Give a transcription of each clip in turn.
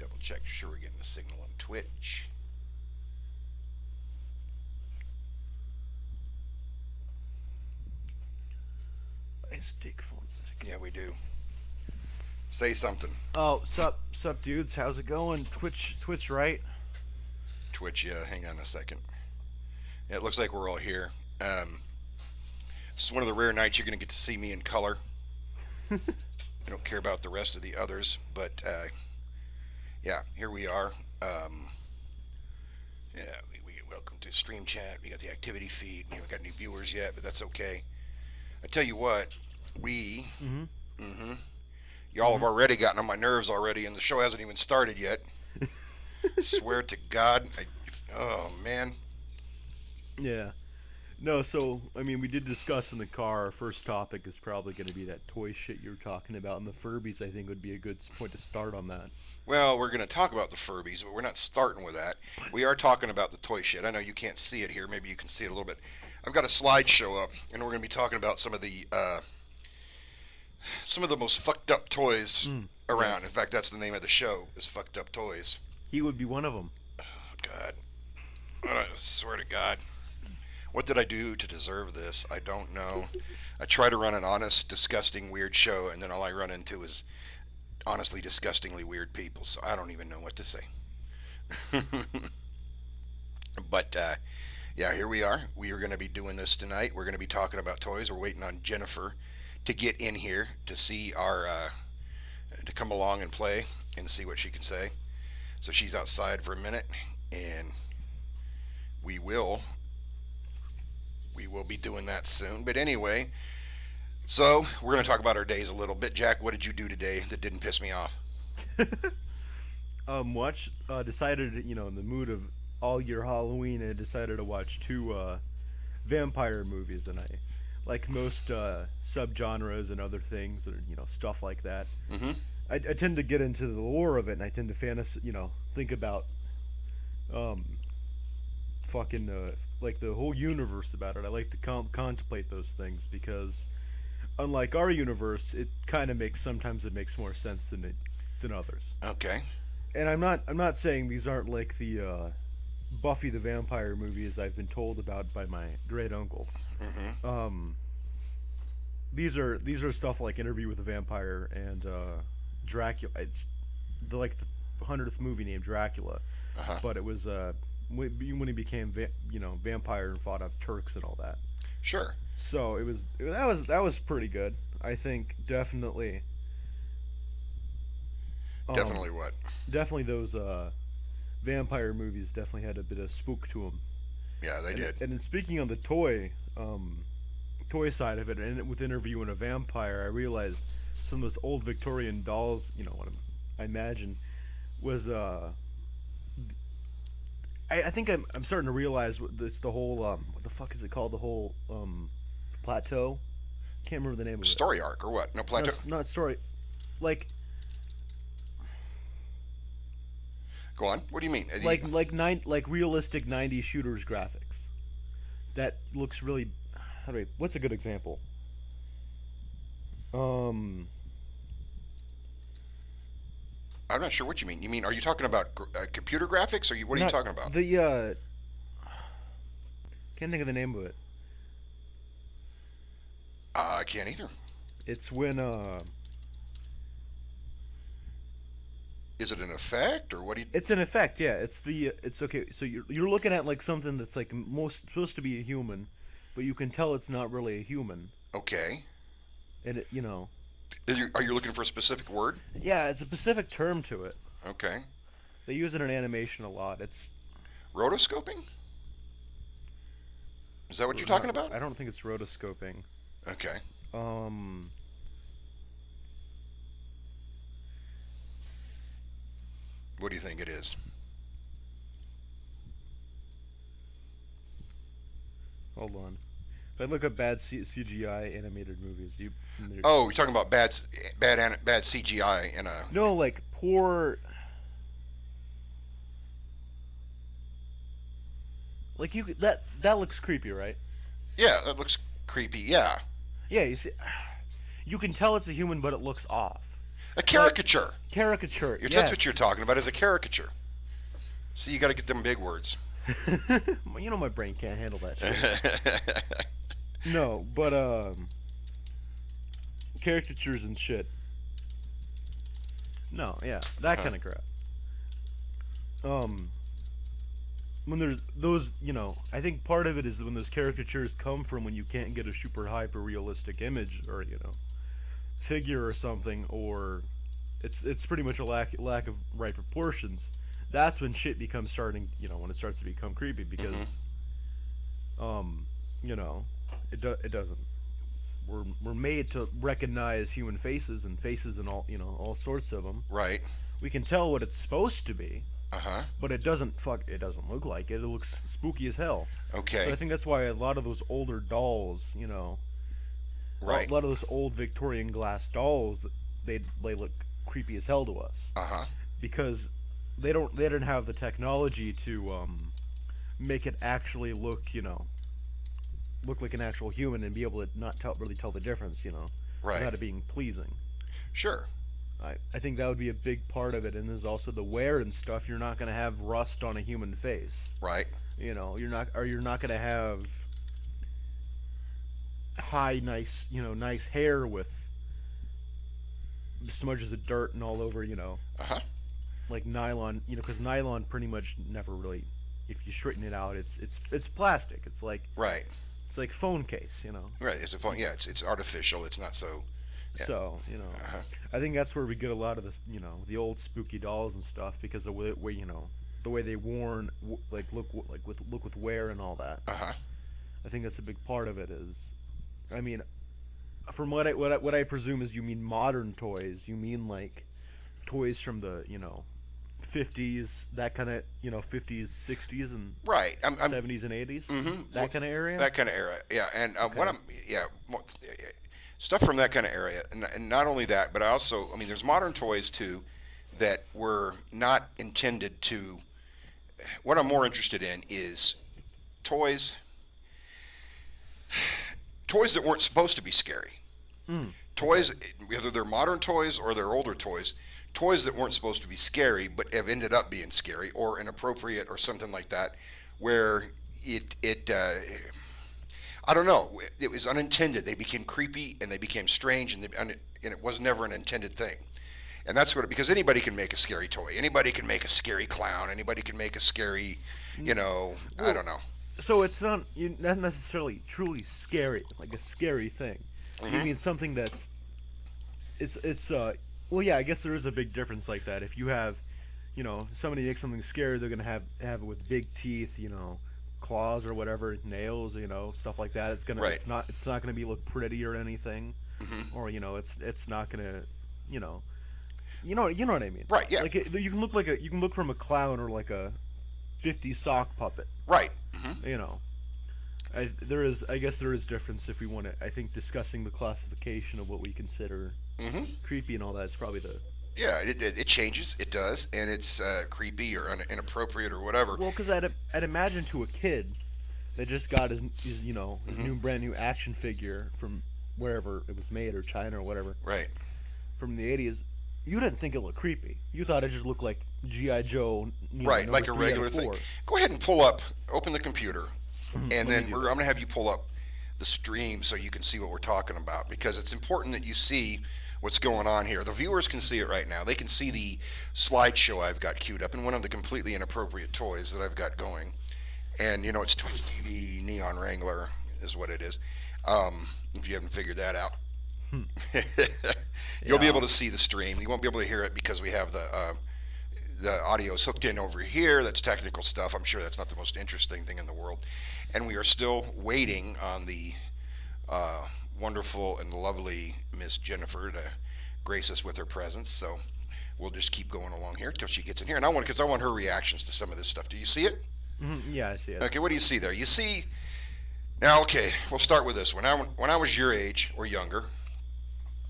double check sure we're getting the signal on Twitch. I stick phone. Yeah, we do. Say something. Oh, sup, dudes? How's it going? Twitch, right? Twitch, yeah, hang on a second. Yeah, it looks like we're all here. It's one of the rare nights you're going to get to see me in color. I don't care about the rest of the others, but yeah, here we are. Yeah, we welcome to Stream Chat. We got the activity feed. We haven't got any viewers yet, but that's okay. I tell you what, y'all have already gotten on my nerves already, and the show hasn't even started yet. Swear to God, oh man. Yeah. No, so I mean, we did discuss in the car. Our first topic is probably going to be that toy shit you were talking about, and the Furbies. I think would be a good point to start on that. Well, we're going to talk about the Furbies, but we're not starting with that. We are talking about the toy shit. I know you can't see it here. Maybe you can see it a little bit. I've got a slideshow up, and we're going to be talking about some of the most fucked up toys around. In fact, that's the name of the show: is Fucked Up Toys. He would be one of them. Oh God, I swear to God. What did I do to deserve this? I don't know. I try to run an honest, disgusting, weird show, and then all I run into is honestly disgustingly weird people, so I don't even know what to say. But, yeah, here we are. We are going to be doing this tonight. We're going to be talking about toys. We're waiting on Jennifer to get in here to see our, to come along and play and see what she can say. So she's outside for a minute, and we will be doing that soon. But anyway, so we're going to talk about our days a little bit. Jack, what did you do today that didn't piss me off? Decided, in the mood of all year Halloween, I decided to watch two vampire movies, and I, like most subgenres and other things, or stuff like that. Mm-hmm. I tend to get into the lore of it, and I tend to think about fucking like the whole universe about it. I like to contemplate those things because, unlike our universe, it kind of sometimes it makes more sense than others. Okay. And I'm not saying these aren't like the Buffy the Vampire movies I've been told about by my great uncle. Mm-hmm. These are stuff like Interview with a Vampire and Dracula. It's the 100th movie named Dracula, but it was when he became vampire and fought off Turks and all that. Sure. So that was pretty good. I think definitely. Definitely what? Definitely those vampire movies definitely had a bit of spook to them. Yeah, they did. And then speaking on the toy side of it, and with Interviewing a Vampire, I realized some of those old Victorian dolls, what I imagine, was I think I'm starting to realize it's the whole what the fuck is it called, the whole plateau? Can't remember the name of it. Story arc or what? No, plateau. Not story. Like. Go on. What do you mean? Like realistic '90s shooters graphics. That looks really. What's a good example? I'm not sure what you mean. You mean, are you talking about computer graphics, or what are you talking about? Can't think of the name of it. I can't either. It's when Is it an effect, or what do you? It's an effect, yeah. It's okay. So you're looking at like something that's like most supposed to be a human, but you can tell it's not really a human. Okay. And it, Are you looking for a specific word? Yeah, it's a specific term to it. Okay. They use it in animation a lot. It's rotoscoping. Is that what you're talking about? I don't think it's rotoscoping. Okay. What do you think it is? Hold on. If I look up bad CGI animated movies, Oh, you're talking about bad CGI in a. No, like poor. Like that looks creepy, right? Yeah, that looks creepy. Yeah. Yeah, you see, you can tell it's a human, but it looks off. A caricature. Caricature. That's Yes. what you're talking about, is a caricature. See, you got to get them big words. You know my brain can't handle that shit. No, but caricatures and shit. No, yeah, that kind of crap. When there's those, I think part of it is when those caricatures come from when you can't get a super hyper realistic image or figure or something, or it's pretty much a lack of right proportions. That's when shit becomes when it starts to become creepy because, it doesn't. We're made to recognize human faces and all sorts of them. Right. We can tell what it's supposed to be, Uh-huh. but it doesn't look like it. It looks spooky as hell. Okay. So I think that's why a lot of those older dolls, Right. a lot of those old Victorian glass dolls, they look creepy as hell to us Uh-huh. because they didn't have the technology to make it actually look like an actual human and be able to not really tell the difference, Right. without it being pleasing. Sure. I think that would be a big part of it, and there's also the wear and stuff. You're not gonna have rust on a human face. Right. You're not gonna have nice hair with smudges of dirt and all over, Uh-huh. like nylon, because nylon pretty much never really, if you straighten it out, it's plastic. It's like Right. phone case, Right. It's a phone. Yeah, it's artificial. It's not so. Yeah. So, Uh-huh. I think that's where we get a lot of the, the old spooky dolls and stuff because of the way, the way they look with wear and all that. Uh-huh. I think that's a big part of it is, I mean, from what I presume is you mean modern toys. You mean like toys from the, 50s, that kind of, 50s, 60s, and Right. I'm 70s and 80s, Mhm. that kind of area. That kind of era, yeah. And what Okay. stuff from that kind of area, and not only that, but there's modern toys too that were not intended to. What I'm more interested in is toys, toys that weren't supposed to be scary. Toys, whether they're modern toys or they're older toys that weren't supposed to be scary but have ended up being scary or inappropriate or something like that, where I don't know, it was unintended. They became creepy and they became strange, and it was never an intended thing. And that's because anybody can make a scary toy. Anybody can make a scary clown. Anybody can make a scary, I don't know. So it's not necessarily truly scary, like a scary thing. You mean something that's well, yeah, I guess there is a big difference like that. If you have, somebody makes something scary, they're gonna have it with big teeth, claws or whatever, nails, stuff like that. Right. It's not gonna look pretty or anything, or it's not gonna, you know what I mean. Right, yeah. Like you can look from a clown or like a 50 sock puppet. Right. I guess there is difference if we want to. I think discussing the classification of what we consider creepy and all that is probably the. Yeah, it changes. It does, and it's creepy or inappropriate or whatever. Well, because I'd imagine to a kid that just got his new brand new action figure from wherever it was made, or China or whatever, Right. from the 80s. You didn't think it looked creepy. You thought it just looked like G.I. Joe. Right, number like a 3 out of regular thing. 4. Go ahead and open the computer, and then I'm going to have you pull up the stream so you can see what we're talking about, because it's important that you see what's going on here. The viewers can see it right now. They can see the slideshow I've got queued up and one of the completely inappropriate toys that I've got going. And, it's Twitch TV Neon Wrangler is what it is, if you haven't figured that out. You'll be able to see the stream. You won't be able to hear it because we have the audio is hooked in over here. That's technical stuff. I'm sure that's not the most interesting thing in the world. And we are still waiting on the wonderful and lovely Miss Jennifer to grace us with her presence. So we'll just keep going along here till she gets in here. And I want her reactions to some of this stuff. Do you see it? Yeah, I see it. Okay, what do you see there? You see now. Okay, we'll start with this. When I was your age or younger,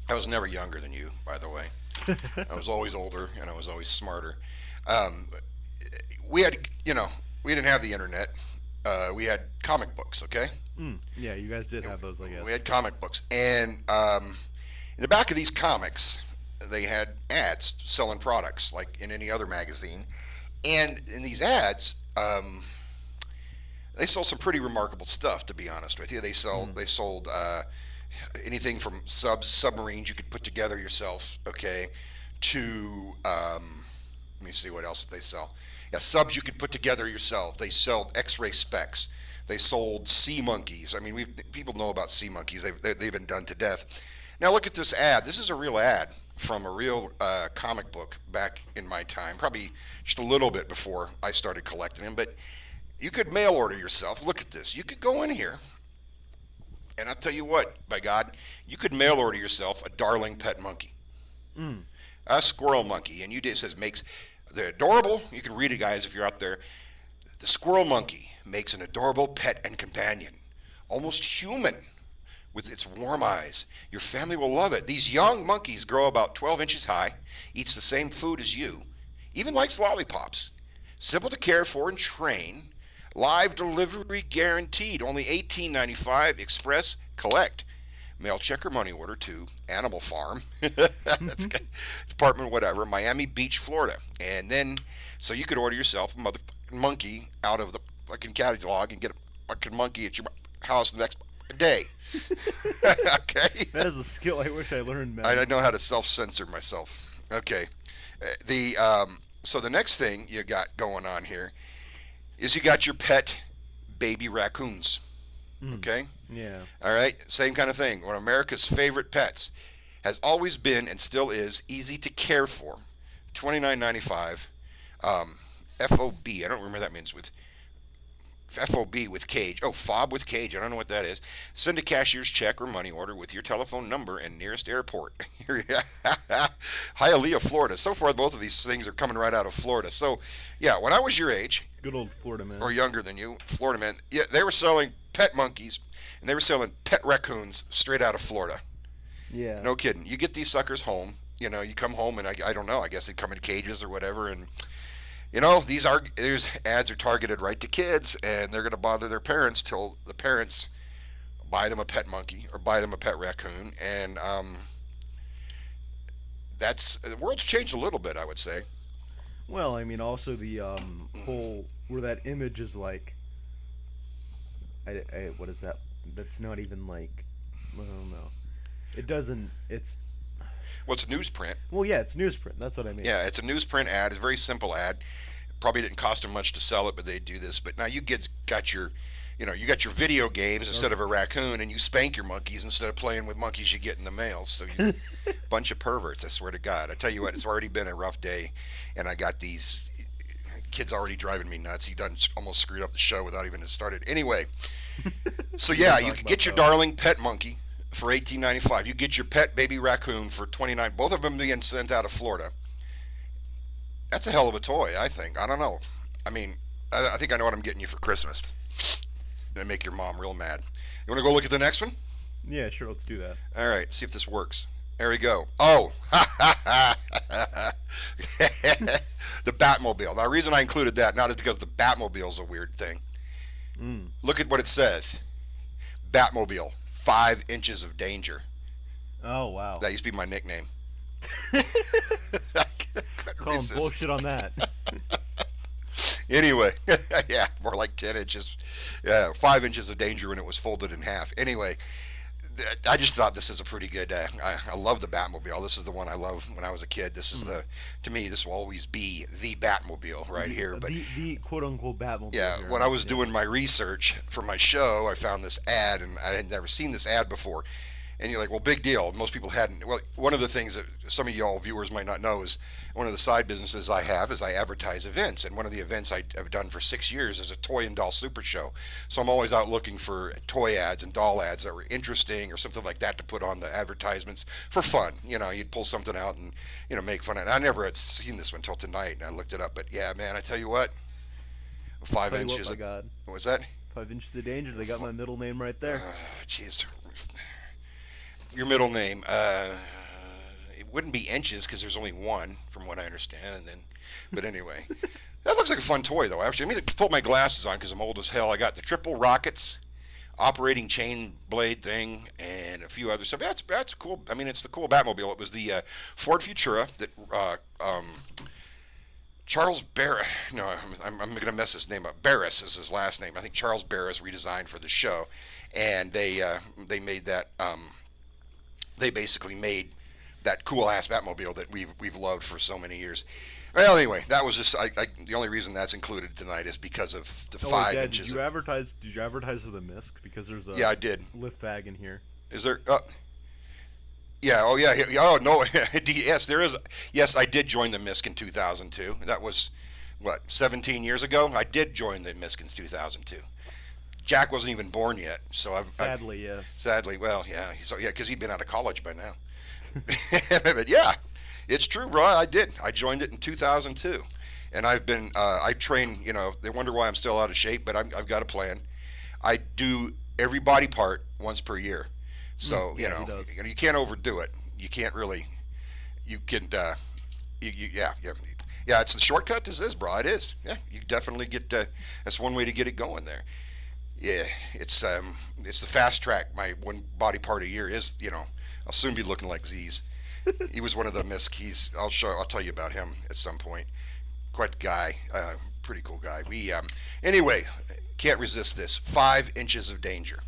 I was never younger than you, by the way. I was always older and I was always smarter. We had, we didn't have the internet. We had comic books, okay? Yeah, you guys did have those, I guess. We had comic books. And in the back of these comics, they had ads selling products like in any other magazine. And in these ads, they sold some pretty remarkable stuff. To be honest with you, they sold anything from submarines you could put together yourself. Okay, to let me see what else they sell. Yeah, subs you could put together yourself. They sold X-ray specs. They sold sea monkeys. I mean, people know about sea monkeys. They've been done to death. Now look at this ad. This is a real ad from a real comic book back in my time, probably just a little bit before I started collecting them. But you could mail order yourself. Look at this. You could go in here, and I'll tell you what, by God, you could mail order yourself a darling pet monkey, a squirrel monkey, and it says makes the adorable. You can read it, guys, if you're out there. The squirrel monkey makes an adorable pet and companion, almost human, with its warm eyes. Your family will love it. These young monkeys grow about 12 inches high, eats the same food as you, even likes lollipops. Simple to care for and train. Live delivery guaranteed. Only $18.95 express collect. Mail check or money order to Animal Farm, that's Department whatever, Miami Beach, Florida. And then, so you could order yourself a motherfucking monkey out of the fucking catalog and get a fucking monkey at your house the next day. Okay? That is a skill I wish I learned, man. I know how to self-censor myself. Okay. So the next thing you got going on here is you got your pet baby raccoons. Okay? Yeah. All right? Same kind of thing. One of America's favorite pets has always been and still is easy to care for. $29.95. FOB. I don't remember what that means with FOB with cage. Oh, fob with cage. I don't know what that is. Send a cashier's check or money order with your telephone number and nearest airport. Hialeah, Florida. So far, both of these things are coming right out of Florida. So, yeah, when I was your age, good old Florida man, or younger than you, Florida man, yeah, they were selling pet monkeys and they were selling pet raccoons straight out of Florida. Yeah. No kidding. You get these suckers home. You know, you come home and I don't know. I guess they come in cages or whatever and. You know, these ads are targeted right to kids, and they're going to bother their parents till the parents buy them a pet monkey or buy them a pet raccoon, and the world's changed a little bit, I would say. Well, I mean, also the whole where that image is like, what is that? That's not even like, I don't know. It doesn't. It's. Well, it's newsprint. Well, yeah, it's newsprint. That's what I mean. Yeah, it's a newsprint ad. It's a very simple ad. Probably didn't cost them much to sell it, but they do this. But now you kids got your, you got your video games instead of a raccoon, and you spank your monkeys instead of playing with monkeys you get in the mail. So you bunch of perverts, I swear to God. I tell you what, it's already been a rough day, and I got these kids already driving me nuts. He done almost screwed up the show without even it started. Anyway, so yeah, you could get your darling pet monkey for $18.95. You get your pet baby raccoon for $29. Both of them being sent out of Florida. That's a hell of a toy, I think. I don't know. I mean, I think I know what I'm getting you for Christmas. Gonna make your mom real mad. You want to go look at the next one? Yeah, sure. Let's do that. All right. See if this works. There we go. Oh, the Batmobile. Now, the reason I included that not is because the Batmobile's a weird thing. Look at what it says. Batmobile. 5 inches of danger. Oh, wow. That used to be my nickname. Call him bullshit on that. Anyway, yeah, more like 10 inches. Yeah, 5 inches of danger when it was folded in half. Anyway, I just thought this is a pretty good. I love the Batmobile. This is the one I loved when I was a kid. This is to me, this will always be the Batmobile right here. But the quote unquote Batmobile. Yeah, here. When I was doing my research for my show, I found this ad, and I had never seen this ad before. And you're like, well, big deal. Most people hadn't. Well, one of the things that some of y'all viewers might not know is one of the side businesses I have is I advertise events. And one of the events I've done for 6 years is a toy and doll super show. So I'm always out looking for toy ads and doll ads that were interesting or something like that to put on the advertisements for fun. You'd pull something out and, make fun of it. I never had seen this one until tonight, and I looked it up. But yeah, man, I tell you what, 5 inches. What, my God. What was that? 5 inches of danger. They got my middle name right there. Jeez. Your middle name, it wouldn't be inches because there's only one, from what I understand. But anyway, that looks like a fun toy, though. Actually, let me pull my glasses on because I'm old as hell. I got the triple rockets, operating chain blade thing and a few other stuff. That's cool. I mean, it's the cool Batmobile. It was the Ford Futura that Charles Barris. No, I'm going to mess his name up. Barris is his last name. I think Charles Barris redesigned for the show, and they made that. They basically made that cool ass Batmobile that we've loved for so many years. Well, anyway, that was just the only reason that's included tonight is because of the 5 Dad, inches. Did you advertise? Did you advertise for the MISC? Because there's a Yeah, I did. lift fag in here. Is there? Yeah. Oh, yeah. Oh, no. Yes, there is. Yes, I did join the MISC in 2002. That was, what, 17 years ago? I did join the MISC in 2002. Jack wasn't even born yet, so Sadly, yes. Sadly, well, yeah. So yeah, because he'd been out of college by now. But yeah, it's true, bro. I did. I joined it in 2002, and I've been. I train. You know, they wonder why I'm still out of shape, but I've got a plan. I do every body part once per year. So Yeah, you he know, does. you can't overdo it. You can't really. You can. Yeah. It's the shortcut to this, bro. It is. Yeah, you definitely get. That's one way to get it going there. Yeah, it's the fast track. My one body part a year is, you know, I'll soon be looking like Z's. He was one of the MISC. I'll tell you about him at some point. Quite a guy, pretty cool guy. Anyway, can't resist this. 5 inches of danger.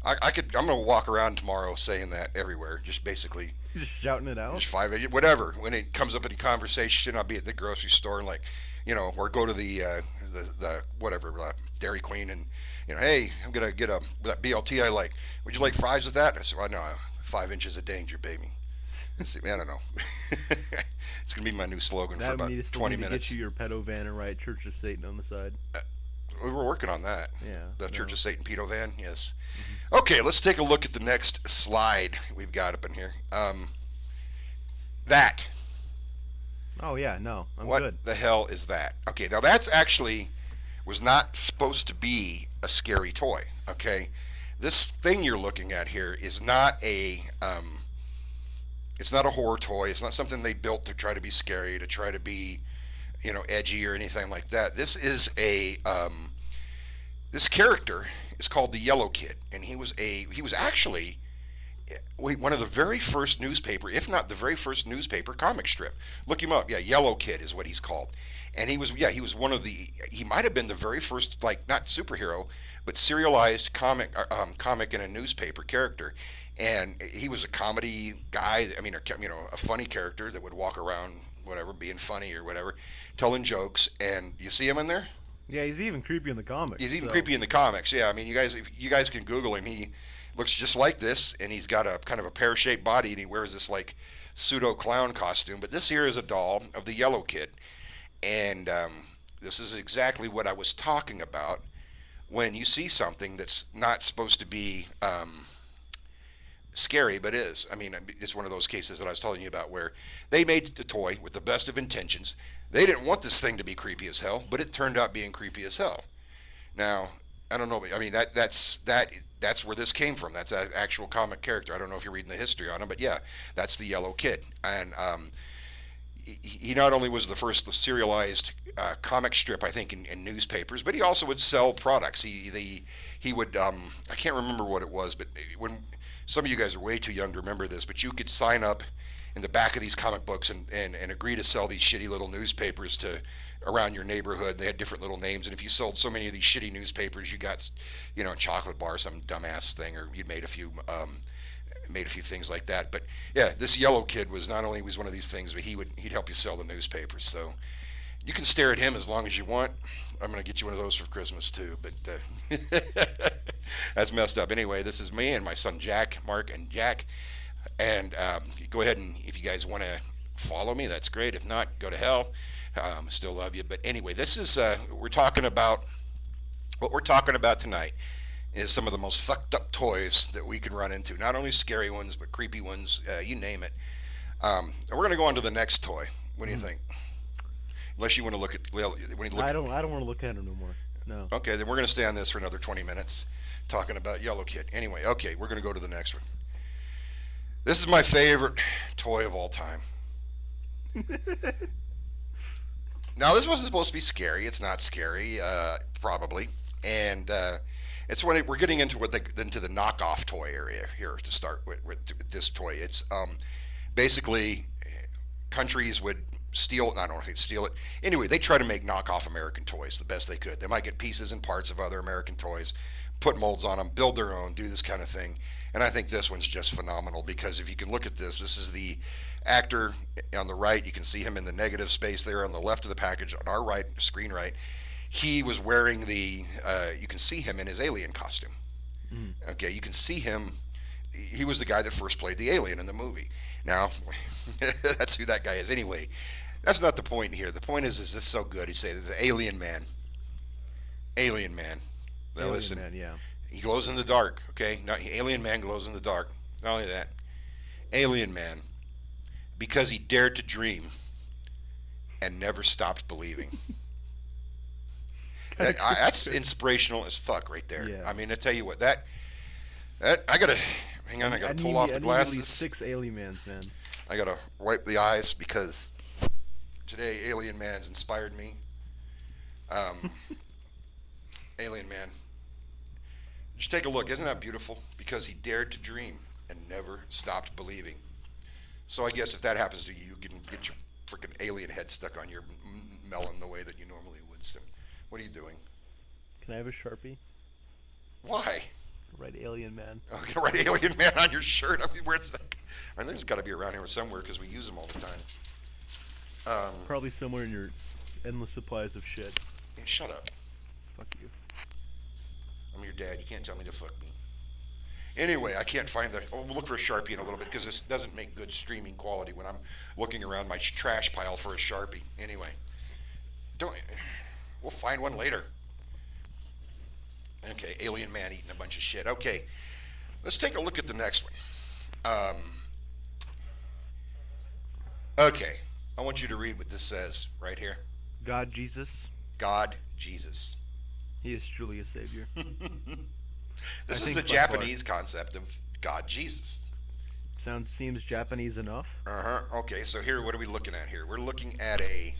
I'm gonna walk around tomorrow saying that everywhere. Just basically, Just shouting it out. just 5 inches, whatever. When it comes up in conversation, I'll be at the grocery store and like, you know, or go to the whatever Dairy Queen and, you know, hey, I'm gonna get that BLT I like. Would you like fries with that? And I said, well, no, 5 inches of danger, baby. I don't know. It's gonna be my new slogan for about 20 to minutes. get you your pedo van and write Church of Satan on the side. We were working on that. Yeah, The Church no. of Satan pedo van. Yes. Okay, let's take a look at the next slide we've got up in here. That. Oh yeah, no, I'm What good. the hell is that? Okay, now that's actually was not supposed to be a scary toy. Okay, this thing you're looking at here is not it's not a horror toy. It's not something they built to try to be scary, to try to be, you know, edgy or anything like that. This is this character is called the Yellow Kid, and he was actually one of the very first newspaper, if not the very first newspaper comic strip. Look him up. Yeah, Yellow Kid is what he's called. And he was one of he might have been the very first, like, not superhero, but serialized comic in a newspaper character. And he was a comedy guy. I mean, you know, a funny character that would walk around, whatever, being funny or whatever, telling jokes. And you see him in there? Yeah, he's even creepy in the comics. He's even so. creepy in the comics. Yeah, I mean, if you guys can Google him. He looks just like this, and he's got a kind of a pear-shaped body, and he wears this like pseudo clown costume. But this here is a doll of the Yellow Kid, and this is exactly what I was talking about when you see something that's not supposed to be scary, but is. I mean, it's one of those cases that I was telling you about where they made the toy with the best of intentions. They didn't want this thing to be creepy as hell, but it turned out being creepy as hell. Now, I don't know. I mean, that's where this came from. That's an actual comic character. I don't know if you're reading the history on him, but yeah, that's the Yellow Kid. And he not only was the first serialized comic strip, I think, in newspapers, but he also would sell products. He would I can't remember what it was, but when some of you guys are way too young to remember this, but you could sign up in the back of these comic books and agree to sell these shitty little newspapers to around your neighborhood. They had different little names, and if you sold so many of these shitty newspapers, you got, you know, a chocolate bar, some dumbass thing, or you'd made a few things like that. But yeah, this Yellow Kid was not only was one of these things, but he'd help you sell the newspapers. So you can stare at him as long as you want. I'm gonna get you one of those for Christmas too. But that's messed up. Anyway, this is me and my son Jack, Mark, and Jack. And go ahead, and if you guys want to follow me, that's great. If not, go to hell. Still love you. But anyway, this is what we're talking about tonight is some of the most fucked up toys that we can run into. Not only scary ones, but creepy ones. You name it. And we're going to go on to the next toy. What do you think? Unless you want to look at. I don't want to look at him no more. No. Okay, then we're going to stay on this for another 20 minutes, talking about Yellow Kid. Anyway, okay, we're going to go to the next one. This is my favorite toy of all time. Now, this wasn't supposed to be scary. It's not scary, probably. And It's when we're getting into into the knockoff toy area here to start with this toy. It's basically countries would steal. I don't know if they steal it. Anyway, they try to make knockoff American toys the best they could. They might get pieces and parts of other American toys, put molds on them, build their own, do this kind of thing. And I think this one's just phenomenal because if you can look at this, this is the actor on the right. You can see him in the negative space there on the left of the package. On our right, screen right, he was wearing the. You can see him in his alien costume. Okay, you can see him. He was the guy that first played the alien in the movie. Now, that's who that guy is. Anyway, that's not the point here. The point is this is so good? He says the alien man. Alien man. Now Alien listen. Man, yeah. He glows in the dark. Okay, not alien man glows in the dark. Not only that, alien man, because he dared to dream and never stopped believing. That's inspirational as fuck right there. Yeah. I mean, I tell you what, that I gotta hang on. I gotta pull off the I need at glasses. least 6 Alien Mans, man. I gotta wipe the eyes because today Alien Man's inspired me. Alien Man, just take a look. Isn't that beautiful? Because he dared to dream and never stopped believing. So I guess if that happens to you, you can get your freaking alien head stuck on your melon the way that you normally would. So, what are you doing? Can I have a Sharpie? Why? Write Alien Man. Oh, you're gonna write Alien Man on your shirt. I mean, where's that? I mean, there's got to be around here somewhere because we use them all the time. Probably somewhere in your endless supplies of shit. Hey, shut up. Fuck you. I'm your dad. You can't tell me to fuck me. Anyway, I can't find the. Oh, we'll look for a Sharpie in a little bit because this doesn't make good streaming quality when I'm looking around my trash pile for a Sharpie. Anyway, don't. We'll find one later. Okay, alien man eating a bunch of shit. Okay, let's take a look at the next one. Okay, I want you to read what this says right here. God Jesus, God Jesus. He is truly a savior. This I is the think by far. Japanese concept of God Jesus. Seems Japanese enough. Okay, so here, what are we looking at here? We're looking at a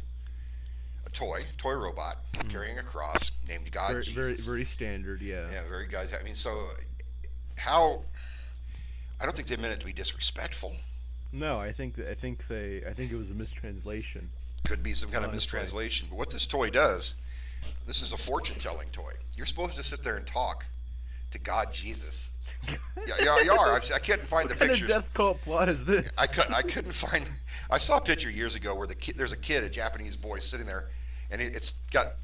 toy robot carrying a cross named God Very, Jesus. very standard, yeah. Yeah, very guys. I mean, so how? I don't think they meant it to be disrespectful. No, I think it was a mistranslation. Could be some kind of Honestly. mistranslation. But what this toy does, this is a fortune-telling toy. You're supposed to sit there and talk to God Jesus. Yeah, you are. I couldn't find the What kind of pictures. death cult plot is this? I couldn't find. I saw a picture years ago where there's a kid, a Japanese boy, sitting there, and it's got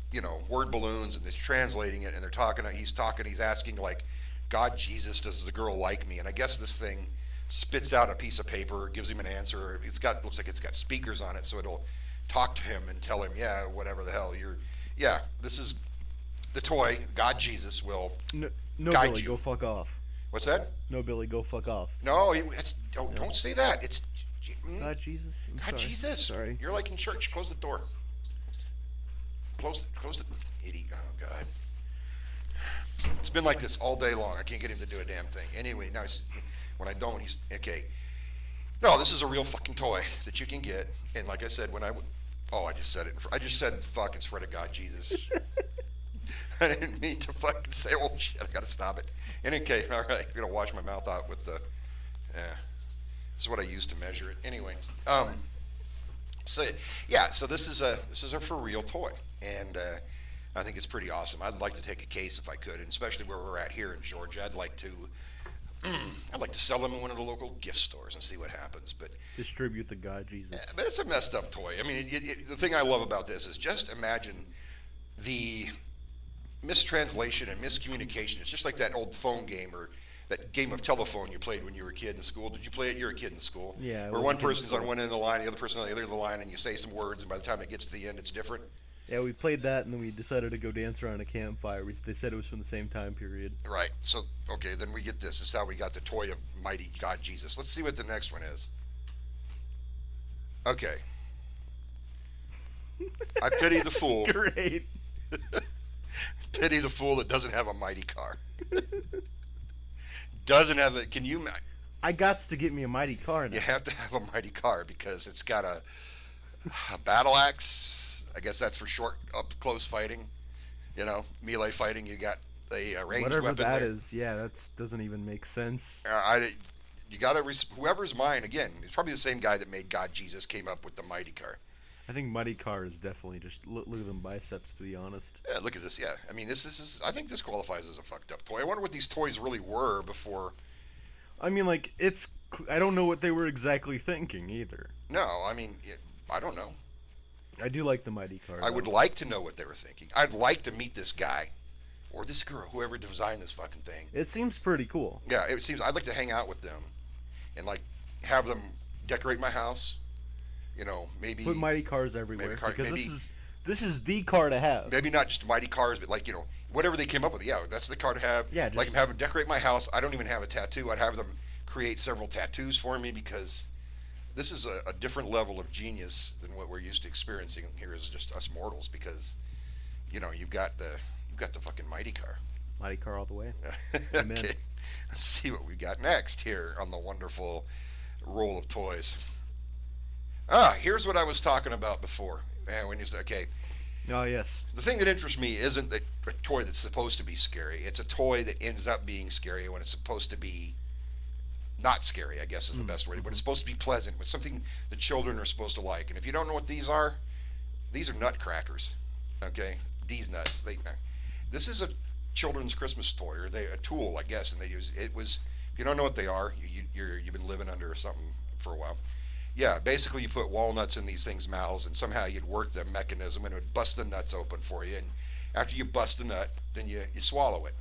word balloons, and it's translating it, and they're talking. He's asking like, God Jesus, does the girl like me? And I guess this thing spits out a piece of paper, gives him an answer. Looks like it's got speakers on it, so it'll talk to him and tell him, yeah, whatever the hell you're. Yeah, this is the toy. God Jesus will. No, guide Billy, you. go fuck off. What's that? No, Billy, go fuck off. No, don't say that. It's God Jesus. I'm God sorry. Jesus. Sorry. You're like in church. Close the door. Close the idiot. Oh God. It's been like this all day long. I can't get him to do a damn thing. Anyway, now when I don't, he's okay. No, this is a real fucking toy that you can get. And like I said, I just said it. I just said fuck in front of God Jesus. I didn't mean to fucking say, oh shit, I gotta stop it. Okay, all right, I'm gonna wash my mouth out with the, this is what I use to measure it. Anyway, so this is a for real toy, and I think it's pretty awesome. I'd like to take a case if I could, and especially where we're at here in Georgia, I'd like to sell them in one of the local gift stores and see what happens. But Distribute the God Jesus. but it's a messed up toy. I mean, the thing I love about this is just imagine the mistranslation and miscommunication. It's just like that old phone game or that game of telephone you played when you were a kid in school. Did you play it? You're a kid in school. Yeah. Where one person's on one end of the line, the other person on the other end of the line, and you say some words, and by the time it gets to the end, it's different. Yeah, we played that, and then we decided to go dance around a campfire. They said it was from the same time period. Right. So, okay, then we get this. This is how we got the toy of mighty God Jesus. Let's see what the next one is. Okay. I pity the fool. Great. Pity the fool that doesn't have a mighty car. Doesn't have it. Can you? I gots to get me a mighty car now. You have to have a mighty car because it's got a battle axe. I guess that's for short, up close fighting. Melee fighting. You got a ranged Whatever weapon that there. is, yeah, that doesn't even make sense. You gotta whoever's mine again. It's probably the same guy that made God Jesus came up with the Mighty Car. I think Mighty Car is definitely just look at them biceps, to be honest. Yeah, look at this. Yeah, I mean this is. I think this qualifies as a fucked up toy. I wonder what these toys really were before. I mean, like I don't know what they were exactly thinking either. No, I mean I don't know. I do like the Mighty Car. I would like to know what they were thinking. I'd like to meet this guy or this girl, whoever designed this fucking thing. It seems pretty cool. Yeah, it seems I'd like to hang out with them and like have them decorate my house. You know, maybe Put Mighty Cars everywhere because maybe this is the car to have. maybe not just Mighty Cars, but like whatever they came up with. Yeah, that's the car to have. Yeah, like have them decorate my house. I don't even have a tattoo. I'd have them create several tattoos for me because this is a different level of genius than what we're used to experiencing here as just us mortals. Because you've got the fucking Mighty Car. Mighty Car all the way. Amen. Okay, let's see what we got next here on the wonderful roll of toys. Here's what I was talking about before. When you say, okay, Oh yes. the thing that interests me isn't a toy that's supposed to be scary. It's a toy that ends up being scary when it's supposed to be not scary, I guess is the best way. But it's supposed to be pleasant, but something the children are supposed to like. And if you don't know what these are nutcrackers. Okay, these nuts. This is a children's Christmas toy, or a tool, I guess. And it was. If you don't know what they are, you've been living under something for a while. Yeah, basically you put walnuts in these things' mouths, and somehow you'd work the mechanism, and it would bust the nuts open for you. And after you bust the nut, then you swallow it.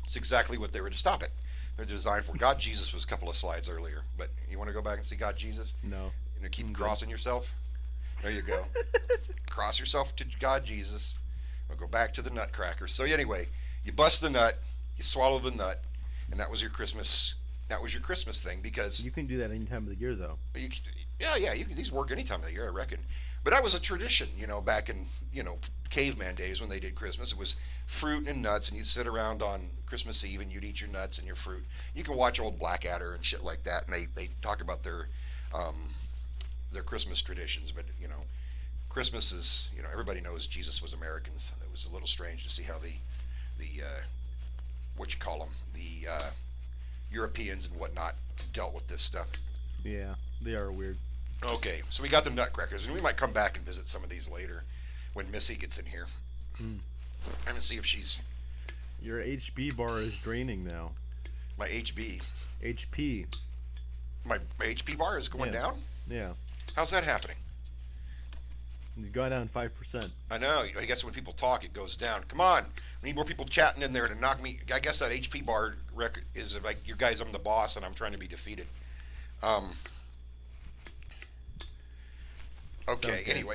It's exactly what they were to stop it. They're designed for. God Jesus was a couple of slides earlier, but you want to go back and see God Jesus? No. Keep crossing yourself. There you go. Cross yourself to God Jesus. We'll go back to the nutcrackers. So anyway, you bust the nut, you swallow the nut, and that was your Christmas. That was your Christmas thing because You can do that any time of the year, though. these work any time of the year, I reckon. But that was a tradition, back in caveman days when they did Christmas. It was fruit and nuts, and you'd sit around on Christmas Eve and you'd eat your nuts and your fruit. You can watch old Blackadder and shit like that, and they talk about their Christmas traditions. But Christmas is everybody knows Jesus was Americans. It was a little strange to see how the what you call them the Europeans and whatnot dealt with this stuff. Yeah, they are weird. Okay, so we got the nutcrackers, and we might come back and visit some of these later when Missy gets in here. I'm gonna see if she's Your HB bar is draining now. my HB. HP. My HP bar is going Yeah. down. Yeah. How's that happening? You got down 5%. I know. I guess when people talk, it goes down. Come on, we need more people chatting in there to knock me. I guess that HP bar record is like, you guys, I'm the boss, and I'm trying to be defeated. Okay. Anyway,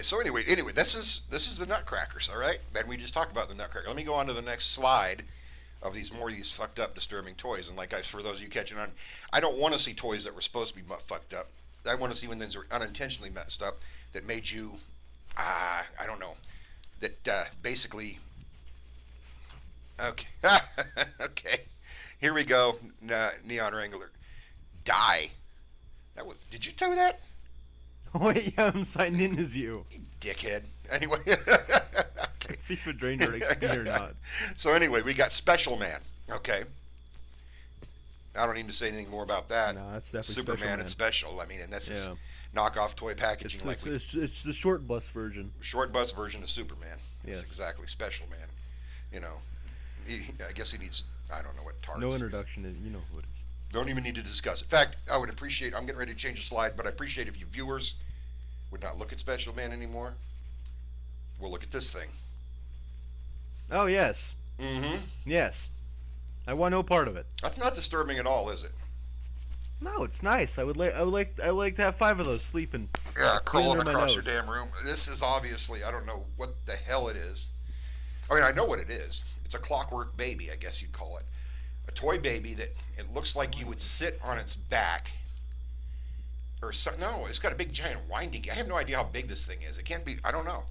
this is the nutcrackers. All right. Then we just talked about the nutcracker. Let me go on to the next slide of these fucked up, disturbing toys. And for those of you catching on, I don't want to see toys that were supposed to be fucked up. I want to see when things are unintentionally messed up that made you, I don't know, that basically. Okay. Okay. Here we go. Neon Wrangler. Die. Did you do that? Wait, yeah, I'm signed in as you. Dickhead. Anyway. Okay. See if it drained your XP or not. So anyway, we got Special Man. Okay. I don't need to say anything more about that. No, that's definitely Superman Special Man. and Special. I mean, and this is Yeah. knockoff toy packaging. It's the short bus version. Short bus version of Superman. Yes. That's exactly. Special Man. I guess he needs, I don't know what tarts. No introduction, you know who it is. Don't even need to discuss it. In fact, I would appreciate, I'm getting ready to change the slide, but I appreciate if you viewers would not look at Special Man anymore. We'll look at this thing. Oh, yes. Mm-hmm. Yes. I want no part of it. That's not disturbing at all, is it? No, it's nice. I would like to have 5 of those sleeping. Yeah, crawling under my across your nose. damn room. This is obviously, I don't know what the hell it is. I mean, I know what it is. It's a clockwork baby, I guess you'd call it. A toy baby that it looks like you would sit on its back. No, it's got a big giant winding. I have no idea how big this thing is. It can't be, I don't know.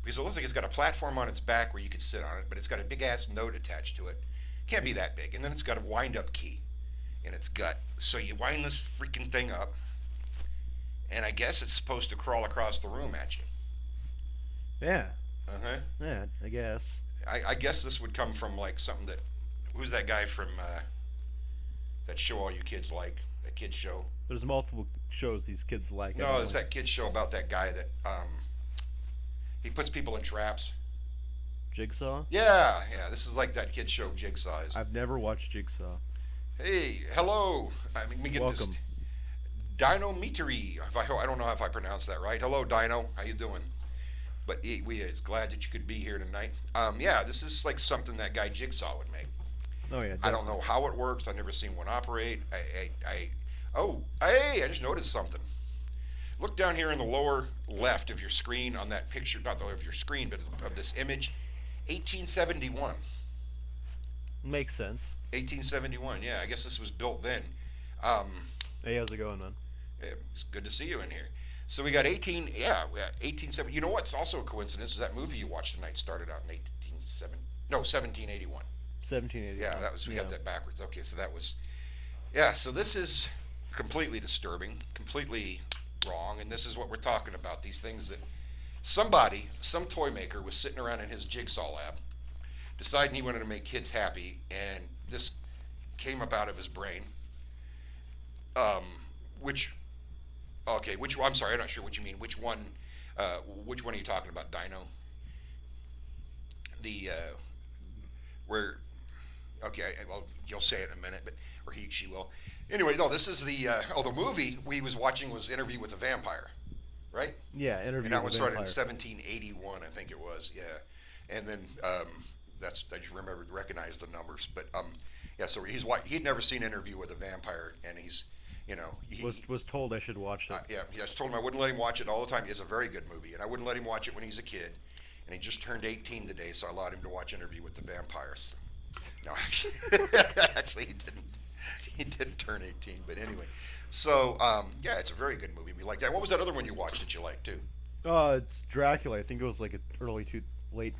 Because it looks like it's got a platform on its back where you could sit on it, but it's got a big ass note attached to it. Can't be that big. And then it's got a wind up key in its gut. So you wind this freaking thing up, and I guess it's supposed to crawl across the room at you. Yeah. Uh-huh. Yeah, I guess. I guess this would come from like something that. Who's that guy from that show all you kids like? That kids show. There's multiple shows these kids like. No, it's that kids show about that guy that he puts people in traps. Jigsaw. Yeah, yeah. This is like that kid show Jigsaw is. I've never watched Jigsaw. Hey, hello. Let me get Welcome. this. Dino Meteri. I don't know if I pronounced that right. Hello, Dino. How you doing? But we is glad that you could be here tonight. Yeah, this is like something that guy Jigsaw would make. Oh yeah. I don't know how it works. I've never seen one operate. Oh, hey, I just noticed something. Look down here in the lower left of your screen on that picture, not of your screen, but of this image. 1871. Makes sense. 1871. Yeah, I guess this was built then. Hey, how's it going, man? It's good to see you in here. So we got 1870. You know what's also a coincidence is that movie you watched tonight started out in 1781. 1780. Yeah, that was we got that backwards. Okay, so that was yeah. So this is completely disturbing, completely wrong, and this is what we're talking about. These things that some toy maker was sitting around in his jigsaw lab, deciding he wanted to make kids happy, and this came up out of his brain. Which I'm sorry, I'm not sure what you mean. Which one are you talking about, Dino? The where? Okay, well, you'll say it in a minute, but or she will. Anyway, no, this is the movie we was watching was Interview with a Vampire, right? Yeah, Interview And that one with a started in Vampire. 1781, I think it was. Yeah, and then I just recognize the numbers, but yeah. So he'd never seen Interview with a Vampire, and he's Was told I should watch it. yeah, I just told him I wouldn't let him watch it all the time. It's a very good movie, and I wouldn't let him watch it when he's a kid. And he just turned 18 today, so I allowed him to watch Interview with the Vampires. No, actually, actually he didn't. He didn't turn 18, but anyway. So yeah, it's a very good movie. We like that. What was that other one you watched that you liked too? It's Dracula. I think it was like an late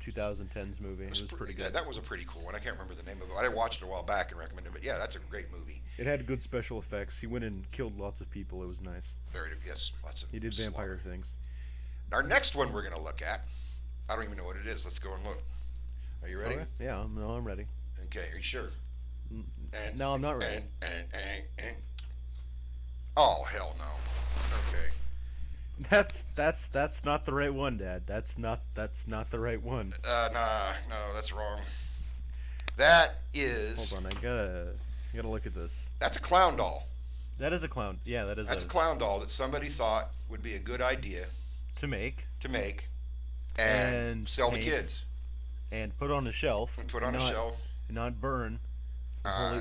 2010s movie. It was pretty Yeah, good. that was a pretty cool one. I can't remember the name of it. I watched it a while back and recommended it, but yeah, that's a great movie. It had good special effects. He went and killed lots of people. It was nice. Very yes, lots of. He did vampire things. Our next one we're gonna look at. I don't even know what it is. Let's go and look. Are you ready? Okay. Yeah, I'm ready. Okay, are you sure? No, I'm not ready. Oh hell no. Okay. That's not the right one, Dad. That's not the right one. Nah, no, that's wrong. That is. Hold on, I gotta look at this. That's a clown doll. That is a clown. Yeah, that is. That's a clown doll that somebody thought would be a good idea to make to make and sell paint to kids and put on a shelf. and put on a shelf. And not burn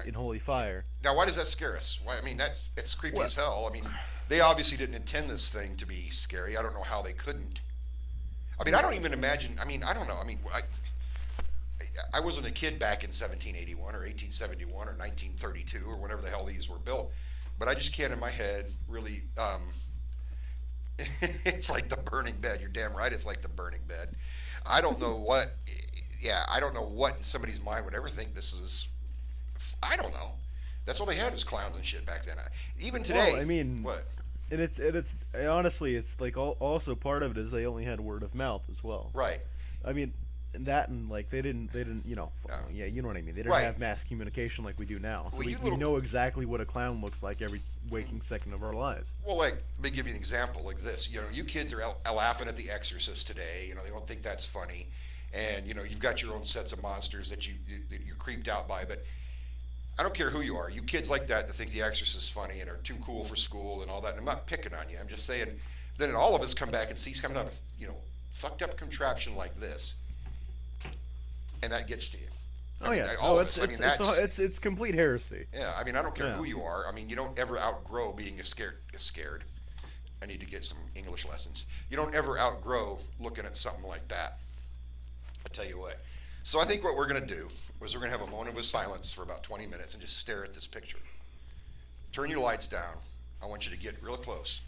in holy fire. Now, why does that scare us? Why? I mean, it's creepy Well- as hell. I mean, they obviously didn't intend this thing to be scary. I don't know how they couldn't. I mean, I don't even imagine. I mean, I don't know. I mean, I wasn't a kid back in 1781 or 1871 or 1932 or whenever the hell these were built, but I just can't in my head really. It's like the burning bed. You're damn right. It's like the burning bed. I don't know what. Yeah, I don't know what in somebody's mind would ever think this is. I don't know. That's all they had was clowns and shit back then. Even today. Well, I mean, what? And it's honestly, it's like also part of it is they only had word of mouth as well. Right. I mean, that and like they didn't you know yeah, you know what I mean. They didn't Right. have mass communication like we do now. So Well, we, you we little- know exactly what a clown looks like every waking second of our lives. Well, like, let me give you an example like this. You know, you kids are laughing at The Exorcist today. You know, they don't think that's funny. And, you know, you've got your own sets of monsters that you're creeped out by. But I don't care who you are. You kids like that think The Exorcist is funny and are too cool for school and all that. And I'm not picking on you. I'm just saying, then all of us come back and see some kind of, you know, fucked up contraption like this. And that gets to you. Oh yeah, all no, of us. I mean, it's complete heresy. yeah, I mean, I don't care Yeah. who you are. I mean, you don't ever outgrow being scared. I need to get some English lessons. You don't ever outgrow looking at something like that. I tell you what. So I think what we're going to do is we're going to have a moment of silence for about 20 minutes and just stare at this picture. Turn your lights down. I want you to get real close.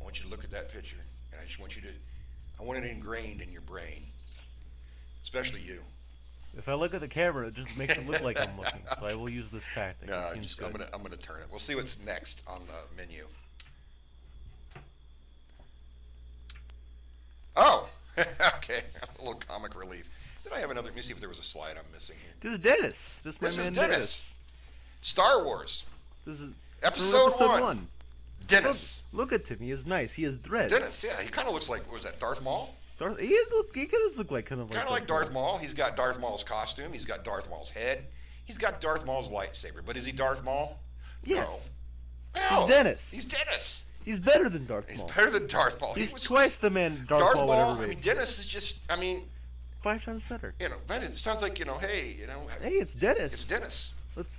I want you to look at that picture, and I want it ingrained in your brain, especially you. If I look at the camera, it just makes it look like I'm looking. So I will use this tactic. No, It seems I'm good. gonna turn it. We'll see what's next on the menu. Oh, okay, a little comic relief. me see if there was a slide I'm missing here. This is Dennis. This is my This is man Dennis. Star Wars. This is Episode from 1. Dennis. Look at him. He is nice. He has dreads. Dennis, yeah. He kind of looks like, what was that, Darth Maul? He does look like kind of Like Darth Maul. He's got Darth Maul's costume. He's got Darth Maul's head. He's got Darth Maul's lightsaber. But is he Darth Maul? Yes. No. He's Dennis. He's Dennis. He's better than Darth He's Maul. better than Darth Maul. He's twice the man Darth Maul would ever I be. mean, Dennis is just, I mean, 5 times better. you know, that is, it sounds like, you know, hey, you know. Hey, it's Dennis. It's Dennis.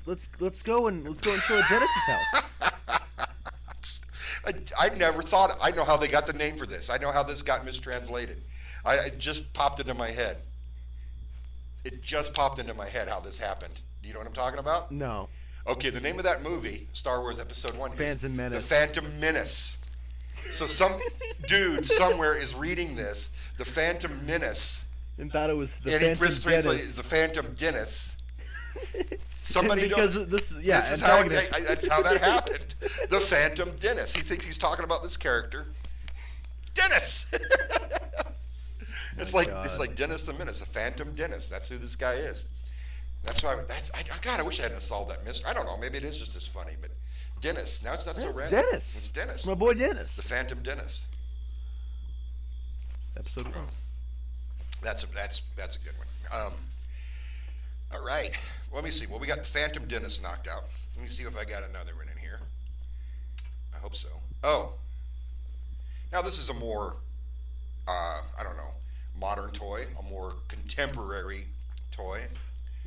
Let's go and show at Dennis's house. I never thought, I know how they got the name for this. I know how this got mistranslated. It just popped into my head. It just popped into my head how this happened. Do you know what I'm talking about? No. Okay, the name of that movie, Star Wars Episode 1, is Phantom Menace. The Phantom Menace. So some dude somewhere is reading this, The Phantom Menace, And thought it was the and he Phantom translates it Dennis. as The Phantom Dennis. Somebody because don't, this is how antagonist. that's how that happened. The Phantom Dennis. He thinks he's talking about this character, Dennis. It's like Dennis the Menace, the Phantom Dennis. That's who this guy is. That's why. God, I wish I hadn't solved that mystery. I don't know. Maybe it is just as funny, but Dennis. Now it's not so It's random. Dennis. It's Dennis. My boy Dennis. The Phantom Dennis. Episode 1. That's a good one. All right. Let me see. Well, we got the Phantom Dennis knocked out. Let me see if I got another one in here. I hope so. Oh. Now this is a more, I don't know, modern toy, a more contemporary toy.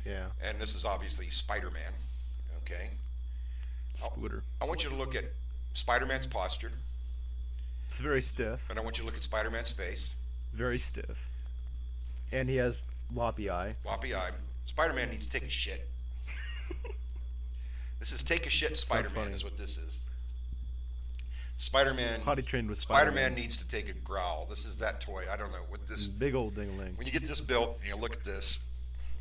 Yeah. And this is obviously Spider-Man. Okay. Scooter. I want you to look at Spider-Man's posture, It's very stiff. and I want you to look at Spider-Man's face. Very stiff. And he has loppy eye. Floppy eye. Spider-Man needs to take a shit. This is take a shit Spider-Man funny. is what this is. Spider-Man. Potty trained with Spider-Man Spider-Man. needs to take a growl. This is that toy. I don't know what this. Big old ding-a-ling. When you get this built and you look at this,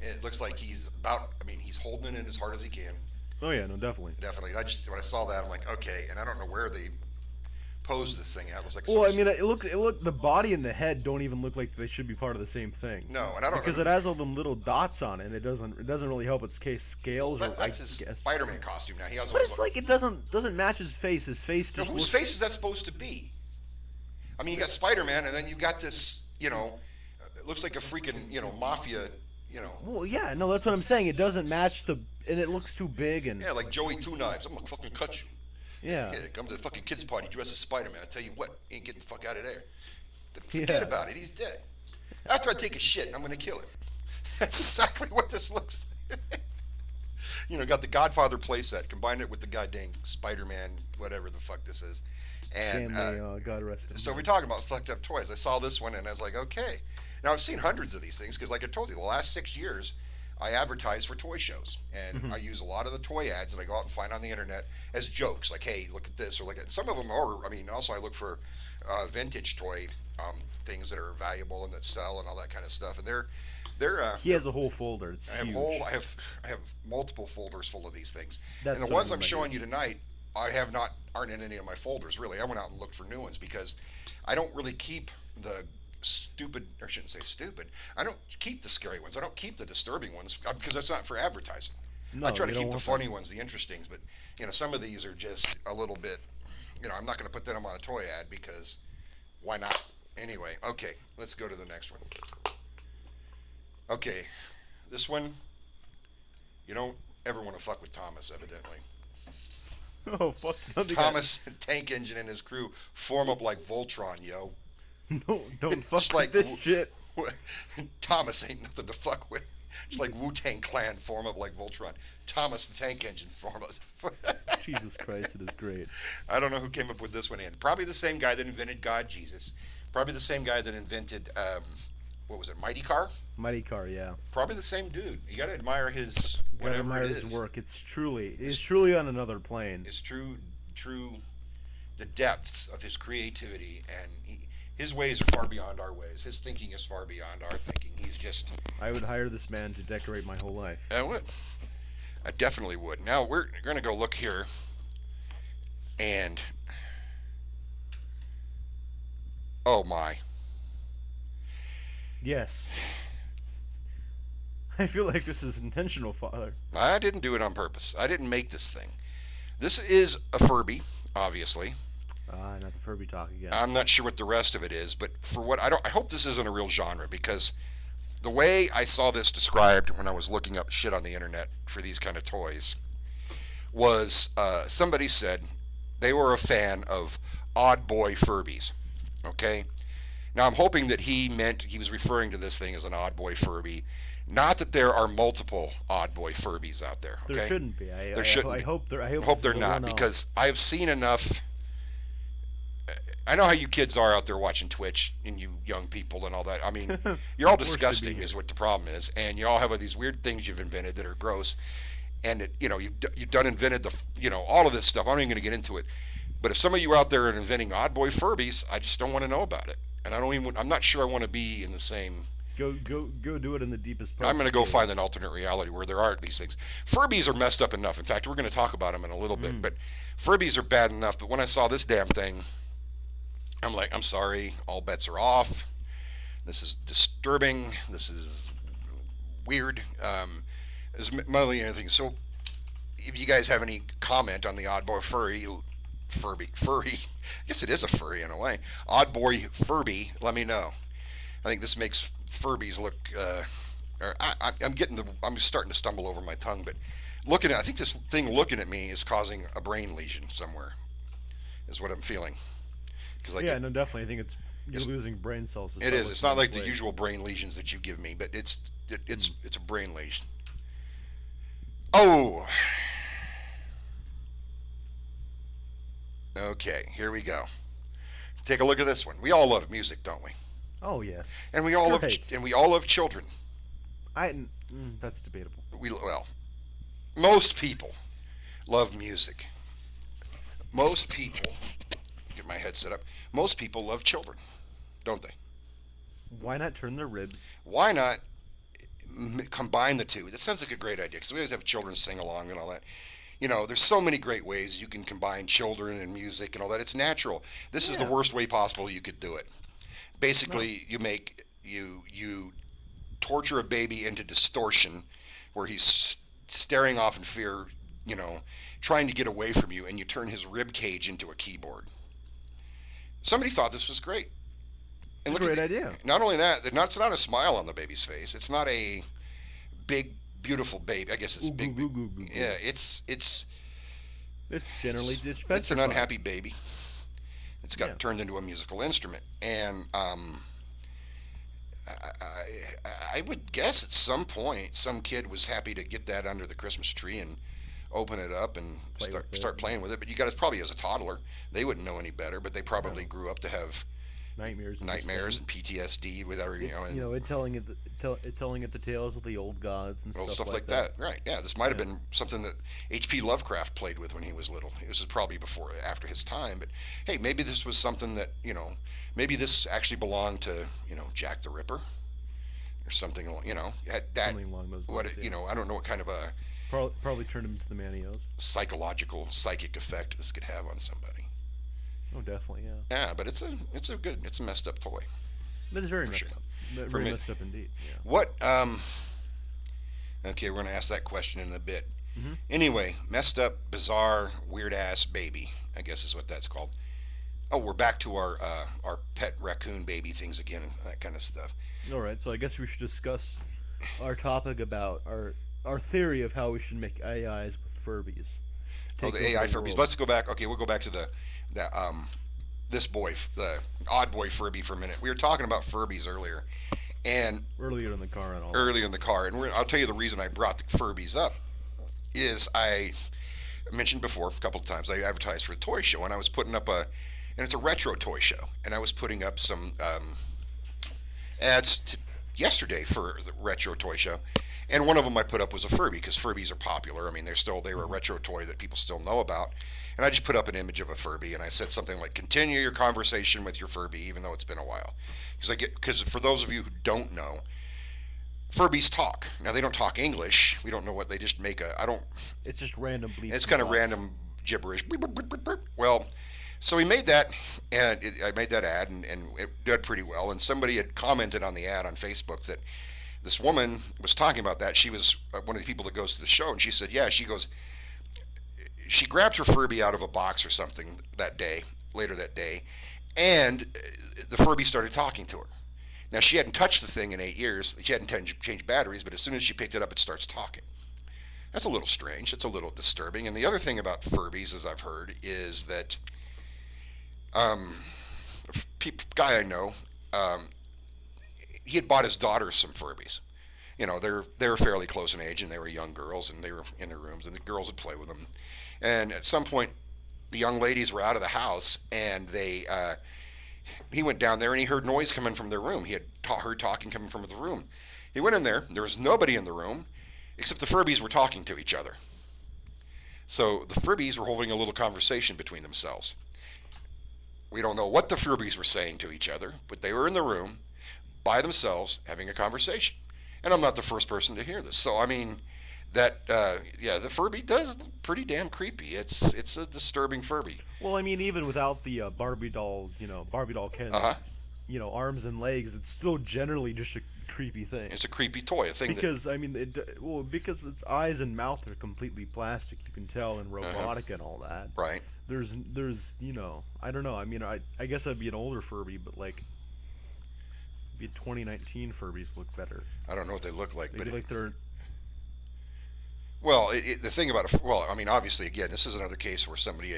it looks like he's about. I mean, he's holding it in as hard as he can. Oh yeah, no, definitely. Definitely. When I saw that, I'm like, okay. And I don't know where they posed this thing at. It was like. Well, I some- mean, it look. The body and the head don't even look like they should be part of the same thing. No, and I don't because know. it has all them little dots on it. And it doesn't really help its case scales or That's I his guess. Spider-Man costume now. He has all But those it's like it doesn't match his face. His face Now, just whose looks, face is that supposed to be? I mean, you got Spider-Man, and then you got this, you know, it looks like a freaking, you know, mafia, you know. Well, yeah, no, that's what I'm saying. It doesn't match and it looks too big and Yeah, like Joey Two Knives. I'm gonna fucking cut you. yeah. Yeah, come to the fucking kids' party dressed as Spider-Man. I tell you what, he ain't getting the fuck out of there. Forget Yeah. about it. He's dead. After I take a shit, I'm gonna kill him. That's exactly what this looks like. You know, got the Godfather playset, combined it with the goddamn Spider-Man, whatever the fuck this is, and And God rest him. so we're talking about fucked up toys. I saw this one and I was like, okay. Now I've seen hundreds of these things because, like I told you, the last 6 years I advertise for toy shows, and I use a lot of the toy ads that I go out and find on the internet as jokes, like, hey, look at this, or look at some of them are. I mean, also I look for vintage toy things that are valuable and that sell and all that kind of stuff, and they're He has a whole folder. It's I have huge. I have multiple folders full of these things. That's And the what ones I I'm mean by showing you tonight, aren't in any of my folders really. I went out and looked for new ones because I don't really keep the stupid, or I shouldn't say stupid. I don't keep the scary ones. I don't keep the disturbing ones because that's not for advertising. No, I try to you don't keep the want funny ones, the interesting, but you know, some of these are just a little bit. You know, I'm not going to put them on a toy ad because why not? Anyway, okay, let's go to the next one. Okay, this one, you don't ever want to fuck with Thomas, evidently. Oh fuck! no, they Thomas, his tank engine and his crew form up like Voltron, yo. No, don't fuck Just with like this shit. Thomas ain't nothing to fuck with. It's like Wu-Tang Clan form up like Voltron. Thomas the tank engine form up. Jesus Christ, it is great. I don't know who came up with this one, and probably the same guy that invented God Jesus. Probably the same guy that invented what was it, Mighty Car? Mighty Car, yeah. Probably the same dude. You got to admire his Gotta whatever admire it his is. work. It's truly on another plane. It's true, the depths of his creativity, and his ways are far beyond our ways. His thinking is far beyond our thinking. He's just. I would hire this man to decorate my whole life. I would. I definitely would. Now we're going to go look here, and oh my. Yes. I feel like this is intentional, Father. I didn't do it on purpose. I didn't make this thing. This is a Furby, obviously. Ah, not the Furby talk again. I'm not sure what the rest of it is, but for what I don't, I hope this isn't a real genre because the way I saw this described when I was looking up shit on the internet for these kind of toys was somebody said they were a fan of Odd Boy Furbies. Okay, now I'm hoping that he was referring to this thing as an Odd Boy Furby, not that there are multiple Odd Boy Furbies out there. Okay, There shouldn't be. there shouldn't I be. hope there. I I hope this they're is a not one-off. because I've seen enough. I know how you kids are out there watching Twitch and you young people and all that. I mean, you're all Forced to be disgusting here. is what the problem is, and you all have these weird things you've invented that are gross, and you've done invented all of this stuff. I'm not even going to get into it, but if some of you out there are inventing odd boy Furbies, I just don't want to know about it, and I'm not sure I want to be in the same. Go do it in the deepest part. I'm going to go find an alternate reality where there aren't these things. Furbies are messed up enough. In fact, we're going to talk about them in a little bit, but Furbies are bad enough. But when I saw this damn thing, I'm like, I'm sorry, all bets are off. This is disturbing. This is weird. As mildly anything. So, if you guys have any comment on the odd boy furry, I guess it is a furry in a way. Odd boy Furby, let me know. I think this makes Furbies look. I'm starting to stumble over my tongue, but I think this thing looking at me is causing a brain lesion somewhere. Is what I'm feeling. Because Yeah, no, definitely. I think you're losing brain cells. it is. It's not like the usual brain lesions that you give me, but it's a brain lesion. Oh. Okay, here we go. Take a look at this one. We all love music, don't we? Oh yes. And Great. we all love children. That's debatable. Most people love music. Most people, get my head set up. Most people love children, don't they? Why not turn their ribs? Why not combine the two? That sounds like a great idea because we always have children sing along and all that. There's so many great ways you can combine children and music and all that. It's natural. This is the Yeah. worst way possible you could do it. Basically, you torture a baby into distortion, where he's staring off in fear, trying to get away from you, and you turn his rib cage into a keyboard. Somebody thought this was great. And It's a great idea. Not only that, it's not a smile on the baby's face. It's not a big, beautiful baby. I guess it's Ooh, big. goo, goo, goo, goo. Yeah, it's It's generally it's an unhappy baby. It's got Yeah. turned into a musical instrument, and I would guess at some point some kid was happy to get that under the Christmas tree and open it up and Play with it. start playing with it. But you guys probably as a toddler, they wouldn't know any better, but they probably No. grew up to have Nightmares. nightmares and PTSD with every and It telling it the tales of the old gods and well, stuff like that. that. Right? Yeah, this might have Yeah. been something that H.P. Lovecraft played with when he was little. This is probably after his time, but hey, maybe this was something that maybe this actually belonged to Jack the Ripper or something. Had that Something along those what lines. Yeah. I don't know what kind of a Probably turned him into the Manios. psychic effect this could have on somebody. Oh, definitely. Yeah. Yeah, but it's a messed up toy. That is very messed sure. up. For Very me- messed up indeed. Yeah. What okay, we're going to ask that question in a bit. Mhm. Anyway, messed up, bizarre, weird ass baby, I guess is what that's called. Oh, we're back to our pet raccoon baby things again, that kind of stuff. All right. So I guess we should discuss our topic about our theory of how we should make AIs with Furbies. Oh, Take the over AI Furbies. world. Let's go back. Okay, we'll go back to the the odd boy Furby for a minute. We were talking about Furbies earlier, and Earlier in the car and all. earlier in the car, and I'll tell you the reason I brought the Furbies up is I mentioned before a couple of times I advertised for a toy show, and I was putting up and it's a retro toy show, and I was putting up some ads yesterday for the retro toy show, and one of them I put up was a Furby because Furbies are popular. I mean, they were a retro toy that people still know about, and I just put up an image of a Furby, and I said something like, "Continue your conversation with your Furby, even though it's been a while," because for those of you who don't know, Furbies talk. Now they don't talk English. We don't know what they just make It's just random bleeps. it's and kind of bops. random gibberish. Well, so we made that, and I made that ad, and it did pretty well. And somebody had commented on the ad on Facebook that this woman was talking about that. She was one of the people that goes to the show, and she said, yeah, she grabbed her Furby out of a box or something later that day, and the Furby started talking to her. Now, she hadn't touched the thing in 8 years. She hadn't changed batteries, but as soon as she picked it up, it starts talking. That's a little strange. It's a little disturbing. And the other thing about Furbies, as I've heard, is that a guy I know, he had bought his daughter some Furbies. You know, they're fairly close in age, and they were young girls, and they were in their rooms, and the girls would play with them. And at some point, the young ladies were out of the house, and he went down there, and he heard noise coming from their room. He had heard talking coming from the room. He went in there. There was nobody in the room, except the Furbies were talking to each other. So the Furbies were holding a little conversation between themselves. We don't know what the Furbies were saying to each other, but they were in the room by themselves having a conversation. And I'm not the first person to hear this. So, I mean, the Furby does pretty damn creepy. It's a disturbing Furby. Well, I mean, even without the Barbie doll Ken, Uh-huh. Arms and legs, it's still generally just a creepy thing. It's a creepy toy, a thing because I mean, because its eyes and mouth are completely plastic, you can tell, and robotic and all that. Right. There's I don't know. I mean, I guess I'd be an older Furby, but like, maybe 2019 Furbies look better. I don't know what they look like, Maybe but they're. Well, the thing about I mean, obviously, again, this is another case where somebody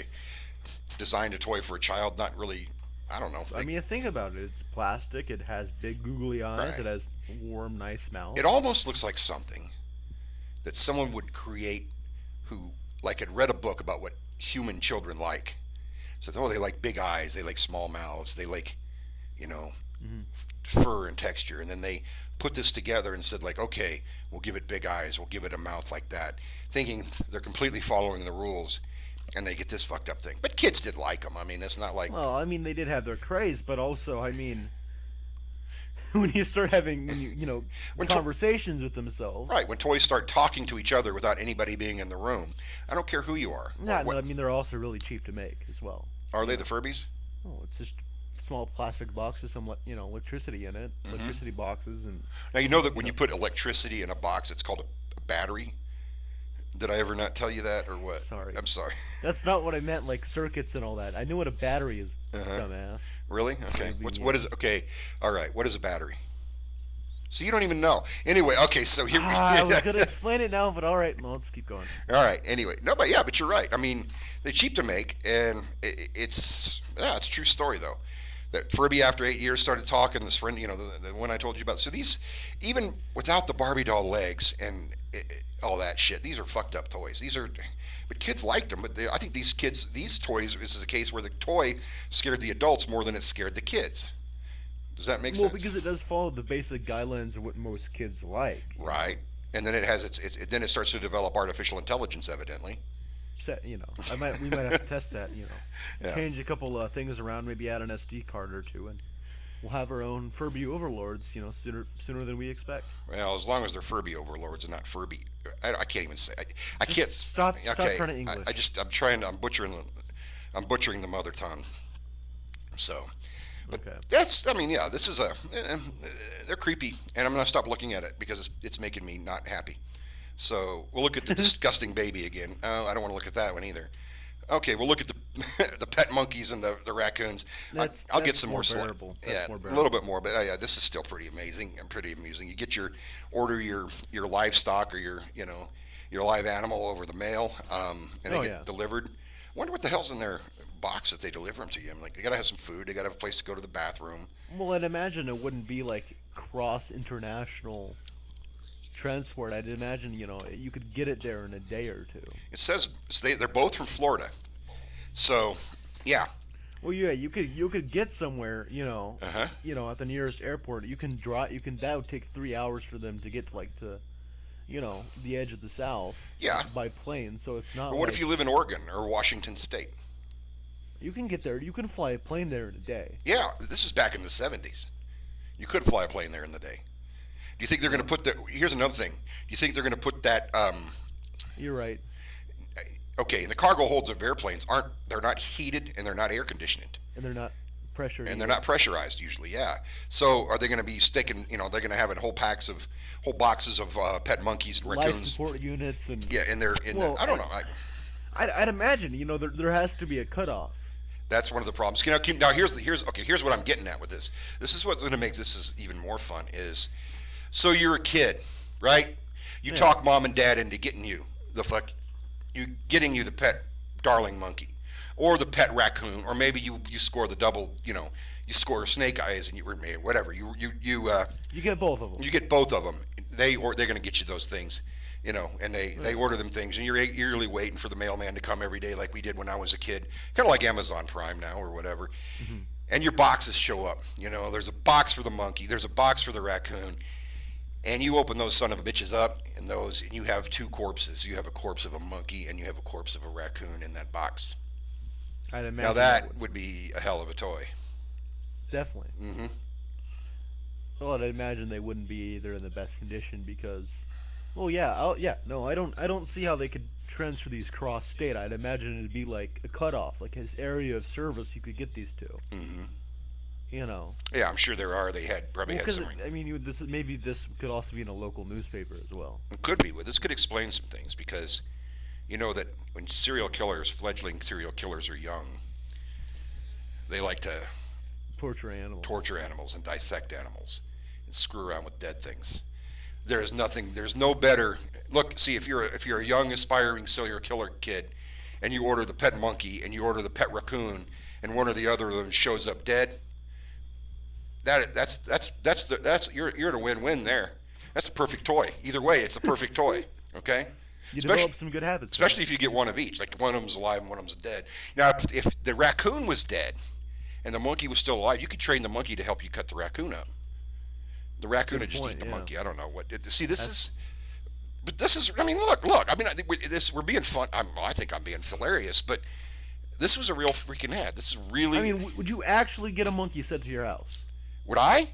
designed a toy for a child, not really. I don't know. I mean, think about it. It's plastic. It has big googly eyes. Right. It has warm, nice mouth. It almost looks like something that someone would create who, like, had read a book about what human children like. So, they like big eyes. They like small mouths. They like, fur and texture. And then they put this together and said, like, okay, we'll give it big eyes. We'll give it a mouth like that, thinking they're completely following the rules. And they get this fucked up thing. But kids did like them. I mean, it's not like... Well, I mean, they did have their craze, but also, I mean, when you start having, conversations with themselves... Right, when toys start talking to each other without anybody being in the room. I don't care who you are. Yeah, I mean, they're also really cheap to make as well. Are they the Furbies? Oh, it's just a small plastic box with some, electricity in it. Mm-hmm. Electricity boxes and... Now, you know that when you put electricity in a box, it's called a battery? Did I ever not tell you that, or what? Sorry. I'm sorry. That's not what I meant, like circuits and all that. I knew what a battery is, dumbass. Really? Okay. What is okay? All right. What is a battery? So you don't even know. Anyway, okay. So here we. I was gonna explain it now, but all right. Well, let's keep going. All right. Anyway, but you're right. I mean, they're cheap to make, and it's a true story though. That Furby, after 8 years, started talking. This friend, the one I told you about. So these, even without the Barbie doll legs and all that shit, these are fucked up toys. But kids liked them. But I think these toys, this is a case where the toy scared the adults more than it scared the kids. Does that make sense? Well, because it does follow the basic guidelines of what most kids like. Right. And then it has then it starts to develop artificial intelligence, evidently. We might have to test that. Yeah. Change a couple things around, maybe add an SD card or two, and we'll have our own Furby overlords. Sooner than we expect. Well, as long as they're Furby overlords and not Furby, I can't even say. I can't. Stop trying to English. I'm butchering the mother tongue. So, but okay. This is they're creepy, and I'm gonna stop looking at it because it's making me not happy. So we'll look at the disgusting baby again. Oh, I don't want to look at that one either. Okay, we'll look at the pet monkeys and the raccoons. I'll get some more bearable. Yeah, a little bit more, but this is still pretty amazing and pretty amusing. You get your livestock or your live animal over the mail, and they get delivered. I wonder what the hell's in their box that they deliver them to you. I'm like, they gotta have some food. They gotta have a place to go to the bathroom. Well, I'd imagine it wouldn't be like cross international transport. I'd imagine you could get it there in a day or two. It says they're both from Florida, so yeah. Well, yeah, you could get somewhere, at the nearest airport. You can drive. That would take 3 hours for them to get to the edge of the South. Yeah. By plane, so it's not. But what if you live in Oregon or Washington State? You can get there. You can fly a plane there in a day. Yeah, this is back in the 70s. You could fly a plane there in the day. Do you think they're going to put that? Here's another thing. Do you think they're going to put that? You're right. Okay, and the cargo holds of airplanes they're not heated and they're not air conditioned. And they're not pressure. And they're not pressurized usually. Yeah. So are they going to be sticking? They're going to have whole boxes of pet monkeys and life raccoons. support units and Yeah, well, I don't know. I'd imagine there has to be a cutoff. That's one of the problems. Now here's what I'm getting at with this. This is what's going to make this even more fun. Is so you're a kid, right? You talk mom and dad into getting you the pet darling monkey, or the pet raccoon, or maybe you score the double. You score snake eyes and whatever. You get both of them. You get both of them. They're going to get you those things. And they order them things, and you're eagerly waiting for the mailman to come every day, like we did when I was a kid, kind of like Amazon Prime now or whatever. Mm-hmm. And your boxes show up. There's a box for the monkey, there's a box for the raccoon, and you open those son of a bitches up, and you have two corpses. You have a corpse of a monkey, and you have a corpse of a raccoon in that box. I'd imagine now that would be a hell of a toy. Definitely. Mm-hmm. Well, I'd imagine they wouldn't be either in the best condition because. Well, yeah, no, I don't see how they could transfer these cross state. I'd imagine it'd be like a cutoff, like his area of service. You could get these two. Mm-hmm. Yeah, I'm sure there are. They probably had some. I mean, this could also be in a local newspaper as well. It could be. This could explain some things because, that when fledgling serial killers are young, they like to torture animals and dissect animals and screw around with dead things. There's no better look. See, if you're a young aspiring serial killer kid, and you order the pet monkey and you order the pet raccoon, and one or the other of them shows up dead, you're in a win-win there. That's a perfect toy. Either way, it's a perfect toy. Okay. You develop some good habits. Especially if you get one of each, like one of them's alive and one of them's dead. Now, if the raccoon was dead, and the monkey was still alive, you could train the monkey to help you cut the raccoon up. The raccoon would just eat the monkey. I don't know what. See, this is. I mean, look. I mean, we're being fun. I think I'm being hilarious, but this was a real freaking ad. This is really. I mean, would you actually get a monkey sent to your house? Would I?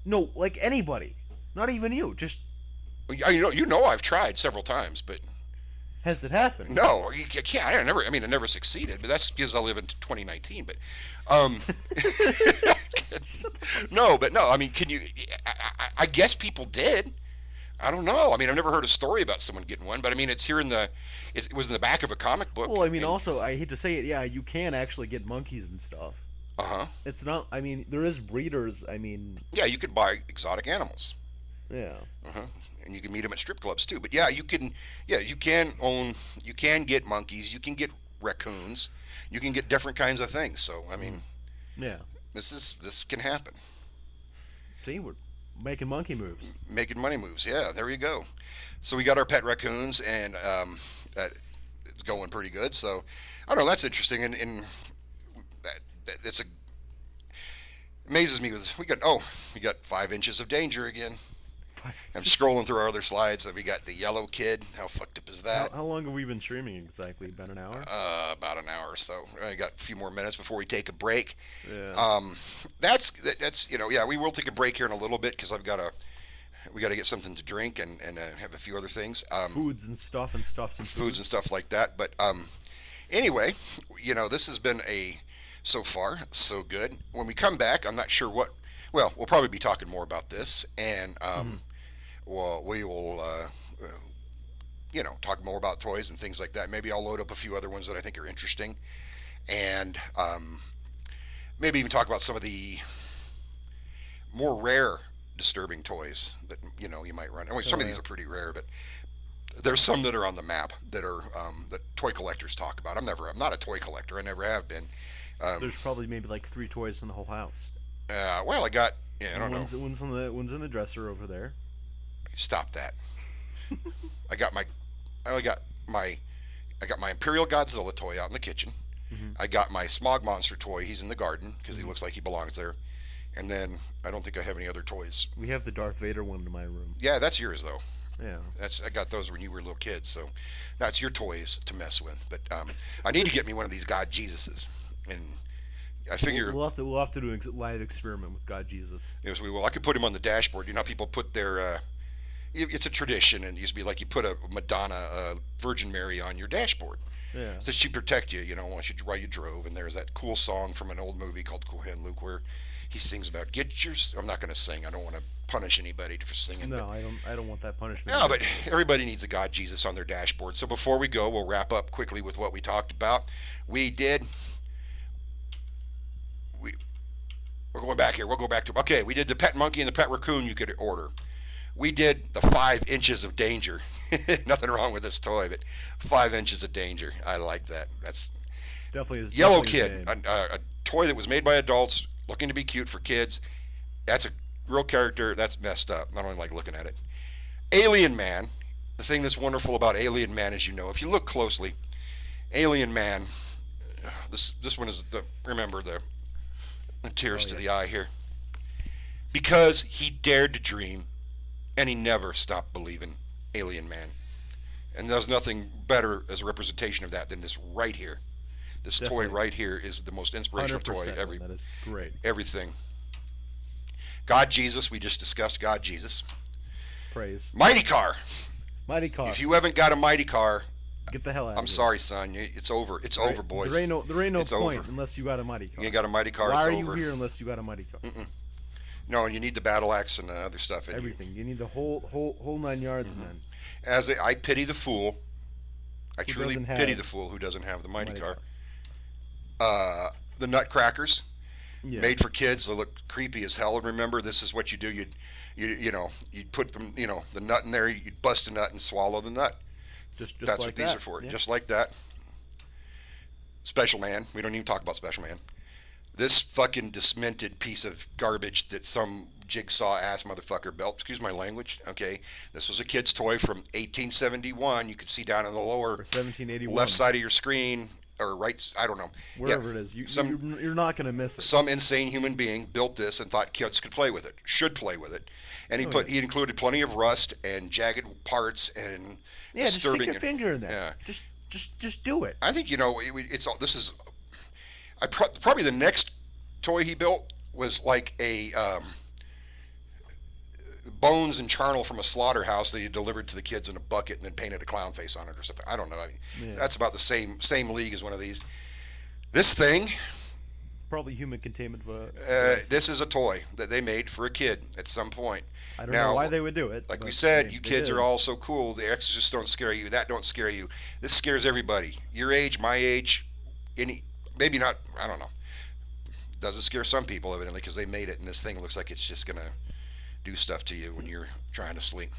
No, like anybody. Not even you. Just. I've tried several times, but. Has it happened? No, you can't. I never succeeded, but that's because I live in 2019. But, no. I mean, can you? I guess people did. I don't know. I mean, I've never heard a story about someone getting one, but I mean, it was in the back of a comic book. Well, I mean, also, I hate to say it, yeah, you can actually get monkeys and stuff. It's not. I mean, there is breeders. I mean. Yeah, you can buy exotic animals. Yeah. And you can meet them at strip clubs too. But yeah, you can get monkeys, you can get raccoons, you can get different kinds of things. So I mean, yeah, this can happen. See, we're making monkey moves. Making money moves. Yeah, there you go. So we got our pet raccoons, and it's going pretty good. So I don't know. That's interesting, and it's amazes me we got 5 inches of danger again. I'm scrolling through our other slides that we got the yellow kid. How fucked up is that? How long have we been streaming exactly? About an hour? About an hour or so. I got a few more minutes before we take a break. Yeah. That's we will take a break here in a little bit because we got to get something to drink and have a few other things. Foods and stuff. Foods and stuff like that. But anyway, this has been so far so good. When we come back, I'm not sure what. Well, we'll probably be talking more about this, and well, we will, talk more about toys and things like that. Maybe I'll load up a few other ones that I think are interesting, and maybe even talk about some of the more rare, disturbing toys that you might run. I mean, some of these are pretty rare, but there's some that are on the map that are that toy collectors talk about. I'm not a toy collector. I never have been. There's probably maybe like 3 toys in the whole house. Well, I got. Yeah, I don't know. One's in the dresser over there. Stop that. I got my Imperial Godzilla toy out in the kitchen. Mm-hmm. I got my Smog Monster toy. He's in the garden because he looks like he belongs there. And then I don't think I have any other toys. We have the Darth Vader one in my room. Yeah, that's yours though. Yeah. I got those when you were little kids, so that's your toys to mess with. But I need to get me one of these God Jesuses, and I figure we'll have to do a live experiment with God Jesus. Yes, we will. I could put him on the dashboard. People put their it's a tradition, and it used to be like you put a Madonna, Virgin Mary on your dashboard Yeah. so she protect you, while you drove. And there's that cool song from an old movie called Cool Hand Luke where he sings about get your. I'm not going to sing. I don't want to punish anybody for singing. No, But I don't want that punishment. no, either. but everybody needs a God Jesus on their dashboard. So before we go, we'll wrap up quickly with what we talked about. We did. We we're going back here. We'll go back to okay. We did the pet monkey and the pet raccoon you could order. We did the 5 inches of danger. Nothing wrong with this toy, but 5 inches of danger. I like that. That's Definitely is. Yellow definitely Kid, his name. a toy that was made by adults, looking to be cute for kids. That's a real character. That's messed up. I don't even like looking at it. Alien Man. The thing that's wonderful about Alien Man, as you know, if you look closely, Alien Man. This one is remember the tears Oh to yeah. the eye here, because he dared to dream, and he never stopped believing. Alien Man, and there's nothing better as a representation of that than this right here. This toy Definitely. right here is the most inspirational Hundred toy. percent. That is great. Everything. God Jesus, we just discussed God Jesus. Praise. Mighty Car. Mighty Car. If you haven't got a Mighty Car, Get the hell out. I'm of here. sorry, son. It's over. It's over, boys. There ain't no It's point over. unless you got a mighty car. You ain't got a Mighty Car. Why It's are over. you here unless you got a mighty car? No, and you need the battle axe and the other stuff. And Everything. You need the whole 9 yards, man. I pity the fool. I Who truly doesn't have pity the fool who doesn't have the Mighty Mighty Car. car. The Nutcrackers. Yeah. Made for kids. They look creepy as hell. And remember, this is what you do. You'd put them, the nut in there. You'd bust a nut and swallow the nut. Just That's like what these that. are for. Yeah. Just like that. Special Man. We don't even talk about Special Man. This fucking dismented piece of garbage that some jigsaw ass motherfucker built. Excuse my language. Okay. This was a kid's toy from 1871. You can see down in the lower Or 1781. left side of your screen or right. I don't know. Wherever Yeah, it is, some you're not gonna miss it. some insane human being built this and thought kids could play with it, should play with it, and Oh, he included plenty of rust and jagged parts and Yeah, just stick disturbing. your finger in there. Yeah. Just do it. I think it's all. This is probably the next toy he built was like a bones and charnel from a slaughterhouse that he delivered to the kids in a bucket and then painted a clown face on it or something. I don't know. Yeah. That's about the same league as one of these. This thing, Probably human containment. this is a toy that they made for a kid at some point. I don't now, know why they would do it. Like we but said, they- you they kids did. are all so cool. The exorcists don't scare you. That don't scare you. This scares everybody. Your age, my age, maybe not. I don't know. Doesn't scare some people evidently because they made it, and this thing looks like it's just gonna do stuff to you when you're trying to sleep.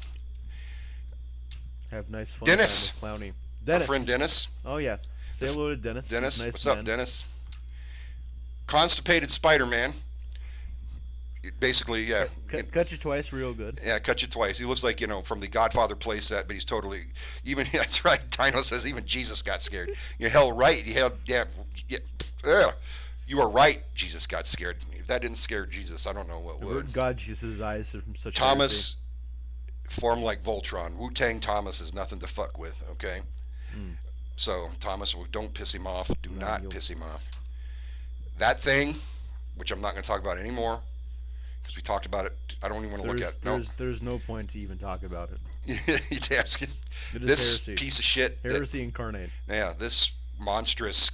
have nice fun. Dennis! time with Clowny. Our Dennis. friend Dennis. Oh yeah. Say hello to Dennis. He's a Dennis, nice what's man. up, Dennis? Constipated Spider-Man. Basically, yeah. Cut you twice, real good. Yeah, cut you twice. He looks like, from the Godfather playset, but he's totally, that's right, Dino says even Jesus got scared. You're hell right. You are right, Jesus got scared. If that didn't scare Jesus, I don't know what The would. word God Jesus' eyes are from such. Thomas, formed like Voltron. Wu-Tang Thomas is nothing to fuck with, okay? So, Thomas, don't piss him off. Do not you'll- piss him off. That thing, which I'm not going to talk about anymore, because we talked about it. I don't even want to look at it. No. There's no point to even talk about it. You're asking. It is This heresy. piece of shit. Heresy incarnate. This monstrous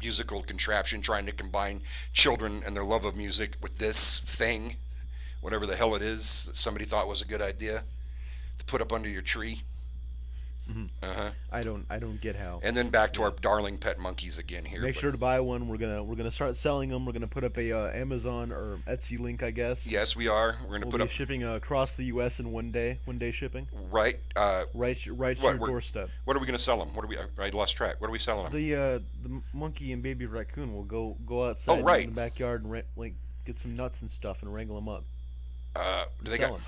musical contraption trying to combine children and their love of music with this thing, whatever the hell it is that somebody thought was a good idea to put up under your tree. I don't get how. And then back to our darling pet monkeys again here. Make but sure to buy one. We're gonna start selling them. We're gonna put up a Amazon or Etsy link, I guess. yes, we are. We're going to We'll put be up shipping across the U.S. in one day shipping. right. Right to What, your we're- doorstep. What are we going to sell them? I lost track. What are we selling them? The monkey and baby raccoon will go outside right. in the backyard and get some nuts and stuff and wrangle them up. Do they Sell got? 'em.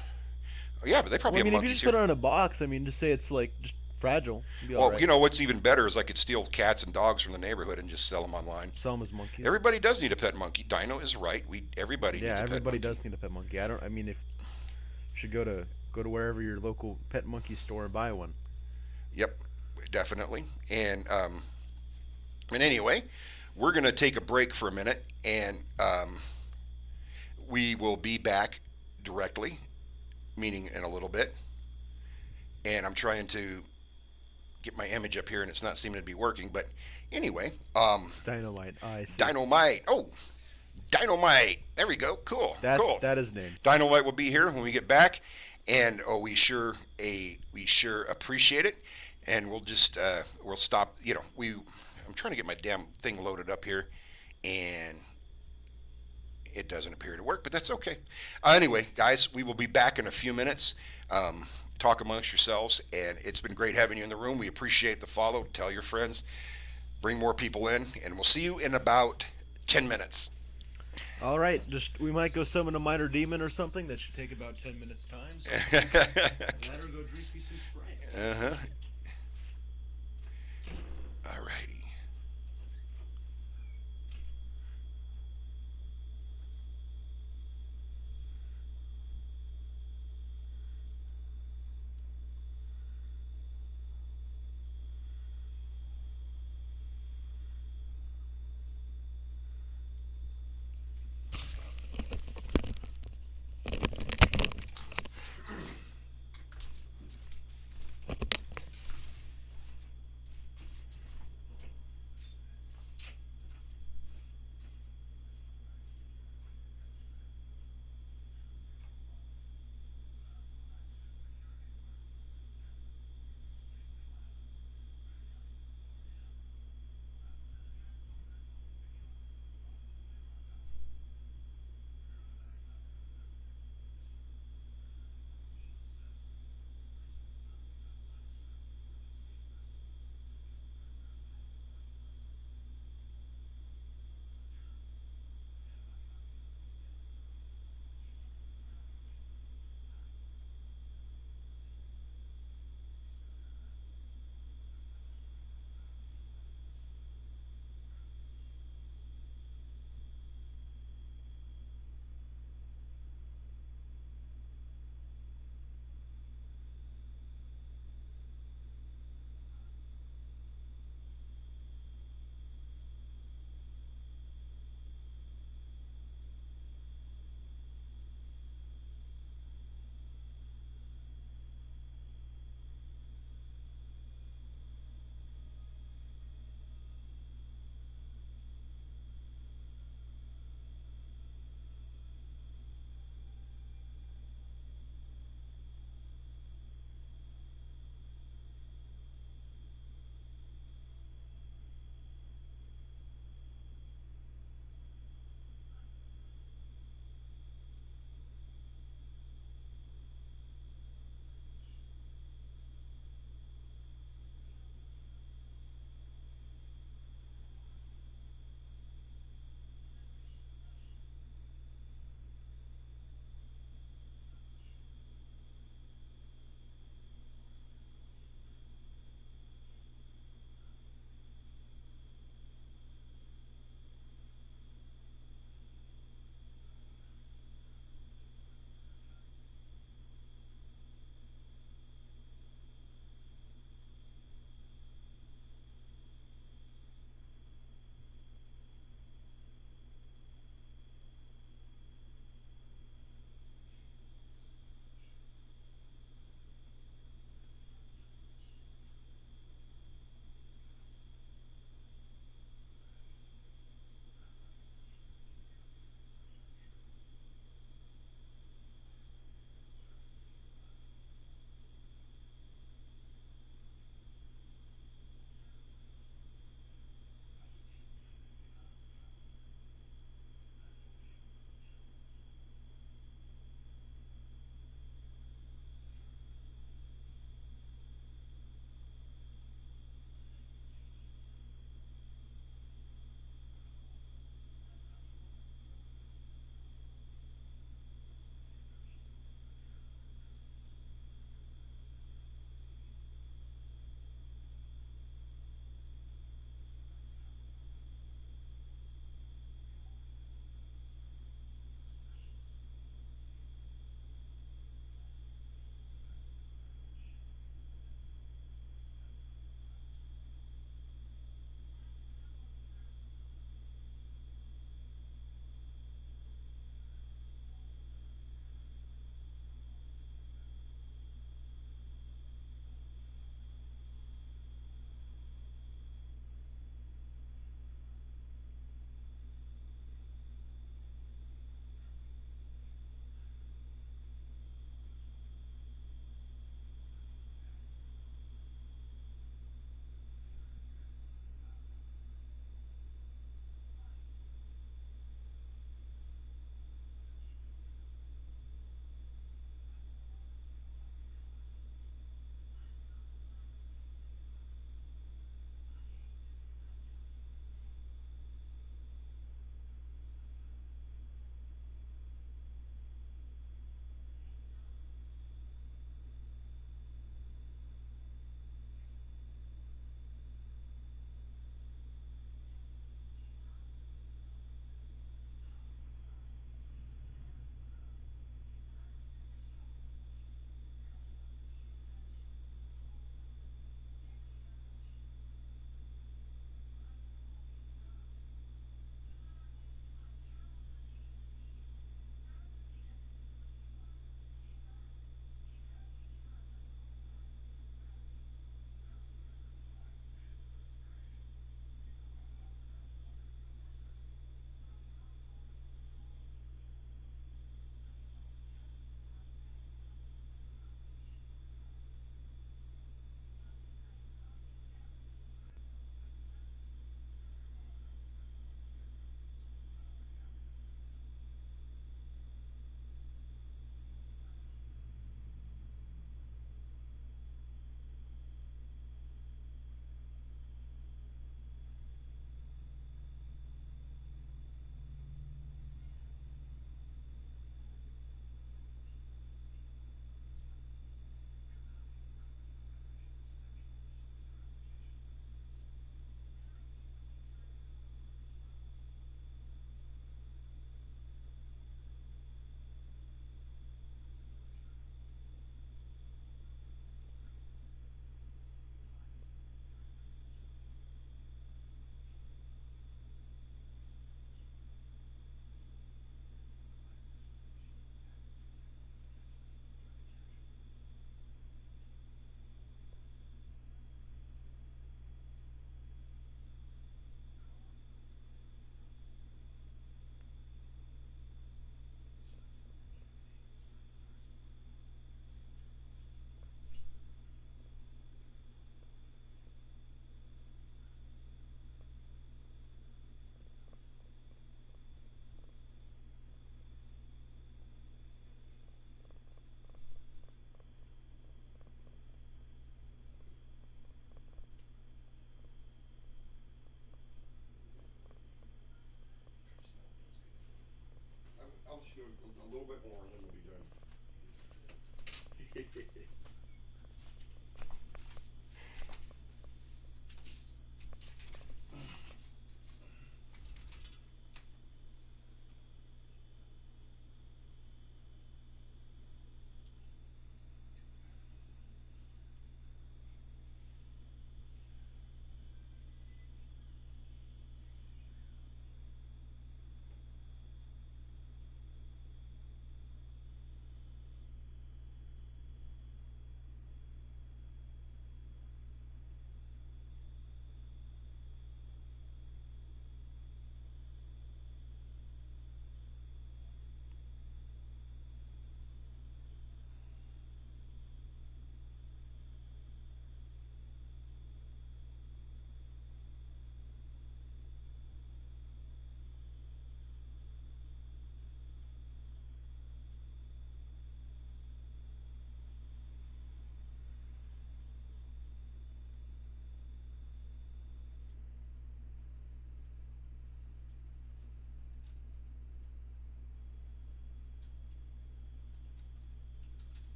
Oh, yeah, but they probably Well, I mean, have if you monkeys just here. put it in a box, I mean, just say it's like just fragile. It'll be Well, alright. what's even better is I could steal cats and dogs from the neighborhood and just sell them online. Sell them as monkeys. Everybody does need a pet monkey. Dino is right. Everybody Yeah, needs a pet everybody monkey. does need a pet monkey. I mean, if you should go to wherever your local pet monkey store and buy one. Yep, definitely. And anyway, we're gonna take a break for a minute, and we will be back directly, meaning in a little bit. and I'm trying to get my image up here, and it's not seeming to be working. But anyway, Dynamite. I see. Dynamite. Oh, Dynamite. There we go. Cool. Cool. That is name. Dynamite will be here when we get back, and we sure appreciate it. And we'll stop. I'm trying to get my damn thing loaded up here, and it doesn't appear to work, but that's okay. Anyway, guys, we will be back in a few minutes. Talk amongst yourselves, and it's been great having you in the room. We appreciate the follow. Tell your friends, bring more people in, and we'll see you in about 10 minutes. All right, we might go summon a minor demon or something. That should take about 10 minutes time. So that or go drink me some Sprite. All righty.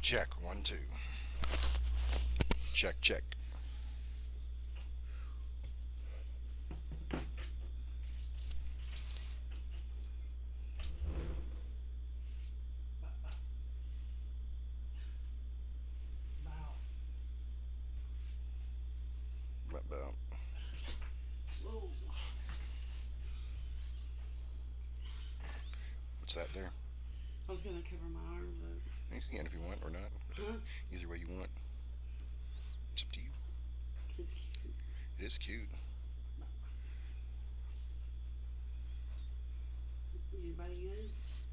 Check. 1, 2. Check, check. About. What's that there? I was gonna cover my arms up. You can if you want or not. Huh? Either way you want. It's up to you. It's cute. It is cute. Anybody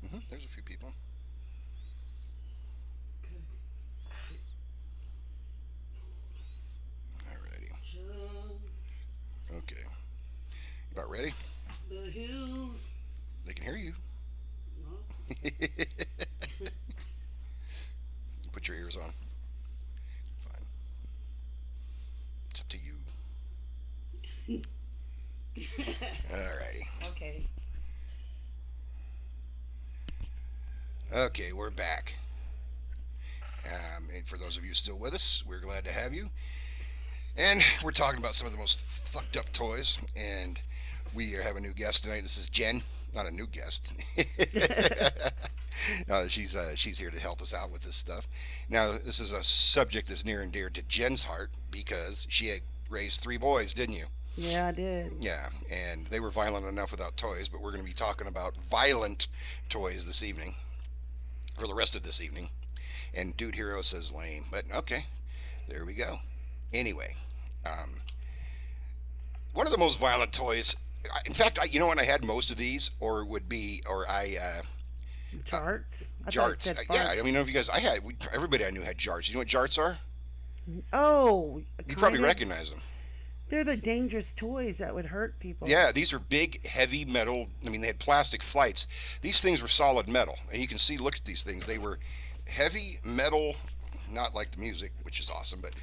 good? There's a few people. Good. Alrighty. Jump Okay. You about ready? the hills. They can hear you. No. Put your ears on. Fine. It's up to you. Alrighty. Okay. Okay, we're back. And for those of you still with us, we're glad to have you. And we're talking about some of the most fucked up toys. And we have a new guest tonight. This is Jen. Not a new guest. She's here to help us out with this stuff. Now, this is a subject that's near and dear to Jen's heart because she had raised 3 boys, didn't you? Yeah, I did. Yeah, and they were violent enough without toys, but we're going to be talking about violent toys this evening, for the rest of this evening. And Dude Hero says lame, but okay, there we go. Anyway, one of the most violent toys. In fact, you know when I had most of these, or would be, or Jarts? I thought it jarts. said Yeah, farts. I mean, if you guys, everybody I knew had jarts. You know what jarts are? Oh, You probably kinda. recognize them. They're the dangerous toys that would hurt people. Yeah, these are big, heavy metal. I mean, they had plastic flights. These things were solid metal, and you can see. Look at these things. They were heavy metal, not like the music, which is awesome, but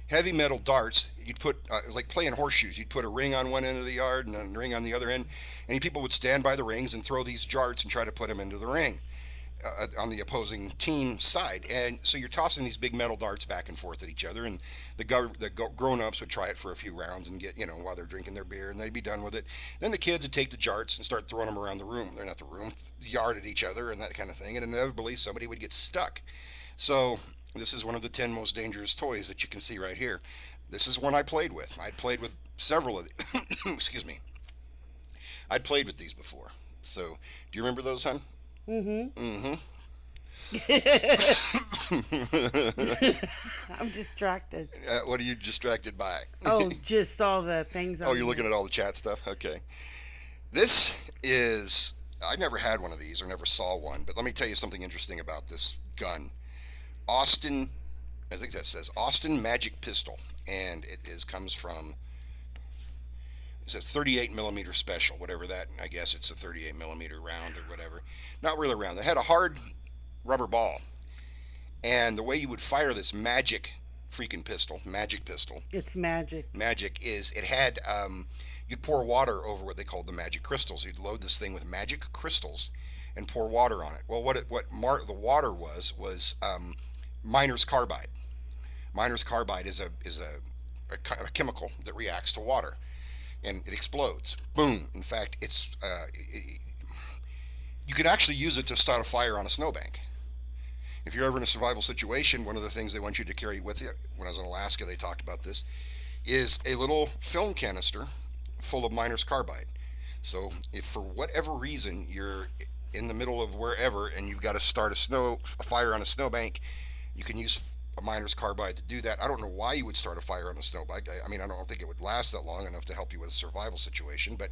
heavy metal darts. You'd put it was like playing horseshoes. You'd put a ring on one end of the yard and a ring on the other end, and people would stand by the rings and throw these jarts and try to put them into the ring on the opposing team side. And so you're tossing these big metal darts back and forth at each other, and the grown-ups would try it for a few rounds and get, while they're drinking their beer, and they'd be done with it. Then the kids would take the jarts and start throwing them around the room. They're not the room, the yard at each other and that kind of thing, and inevitably somebody would get stuck. So this is one of the 10 most dangerous toys that you can see right here. This is one I played with. I'd played with several of the excuse me. I'd played with these before. So, do you remember those, hon? Mm-hmm. I'm distracted. What are you distracted by? Oh, just all the things. Oh, you're looking at all the chat stuff? Okay. This is. I never had one of these or never saw one, but let me tell you something interesting about this gun. Austin, I think that says Austin Magic Pistol, and comes from. It says 38 millimeter special, whatever that. I guess it's a 38 millimeter round or whatever. Not really round. They had a hard rubber ball, and the way you would fire this magic pistol. It's magic. Magic is it had you'd pour water over what they called the magic crystals. You'd load this thing with magic crystals and pour water on it. Well, the water was miner's carbide. Miner's carbide is a chemical that reacts to water, and it explodes. Boom! In fact, you could actually use it to start a fire on a snowbank. If you're ever in a survival situation, one of the things they want you to carry with you, when I was in Alaska, they talked about this, is a little film canister full of miner's carbide. So if for whatever reason you're in the middle of wherever and you've got to start a fire on a snowbank, you can use a miner's carbide to do that. I don't know why you would start a fire on a snowbank. I mean, I don't think it would last that long enough to help you with a survival situation, but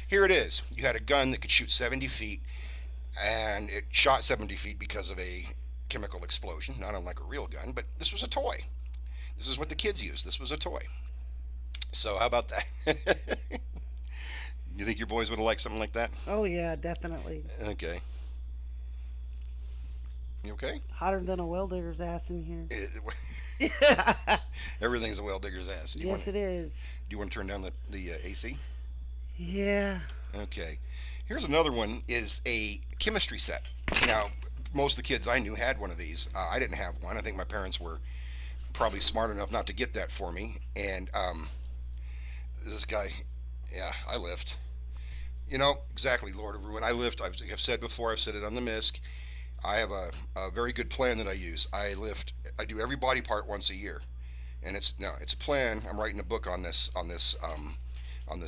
here it is. You had a gun that could shoot 70 feet, and it shot 70 feet because of a chemical explosion, not unlike a real gun, but this was a toy. This is what the kids used. This was a toy. So how about that? You think your boys would have liked something like that? Oh yeah, definitely. Okay. You okay? Hotter than a well digger's ass in here. Everything's a well digger's ass. Yes, it is. Do you want to turn down the AC? Yeah. Okay. Here's another one. Is a chemistry set. Now, most of the kids I knew had one of these. I didn't have one. I think my parents were probably smart enough not to get that for me. And this guy, yeah, I lift. You know, exactly, Lord of Ruin. I lift. I've said before, I've said it on the MISC. I have a very good plan that I use. I lift. I do every body part once a year, and it's a plan. I'm writing a book on this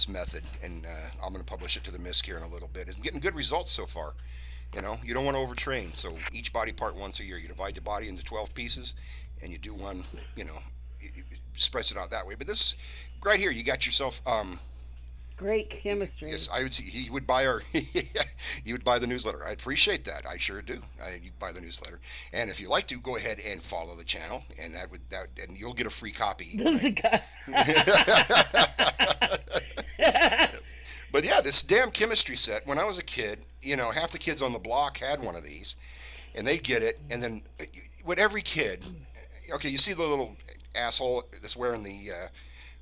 method, and I'm going to publish it to the MISC here in a little bit. It's getting good results so far. You know, you don't want to overtrain, so each body part once a year. You divide the body into 12 pieces, and you do one. You know, you spread it out that way. But this right here, you got yourself. Great chemistry. Yes, I would see. He would buy our. You would buy the newsletter. I appreciate that. I sure do. You buy the newsletter, and if you like to, go ahead and follow the channel, and and you'll get a free copy. There's a guy. But yeah, this damn chemistry set. When I was a kid, you know, half the kids on the block had one of these, and they'd get it, and then what every kid. Okay, you see the little asshole that's wearing the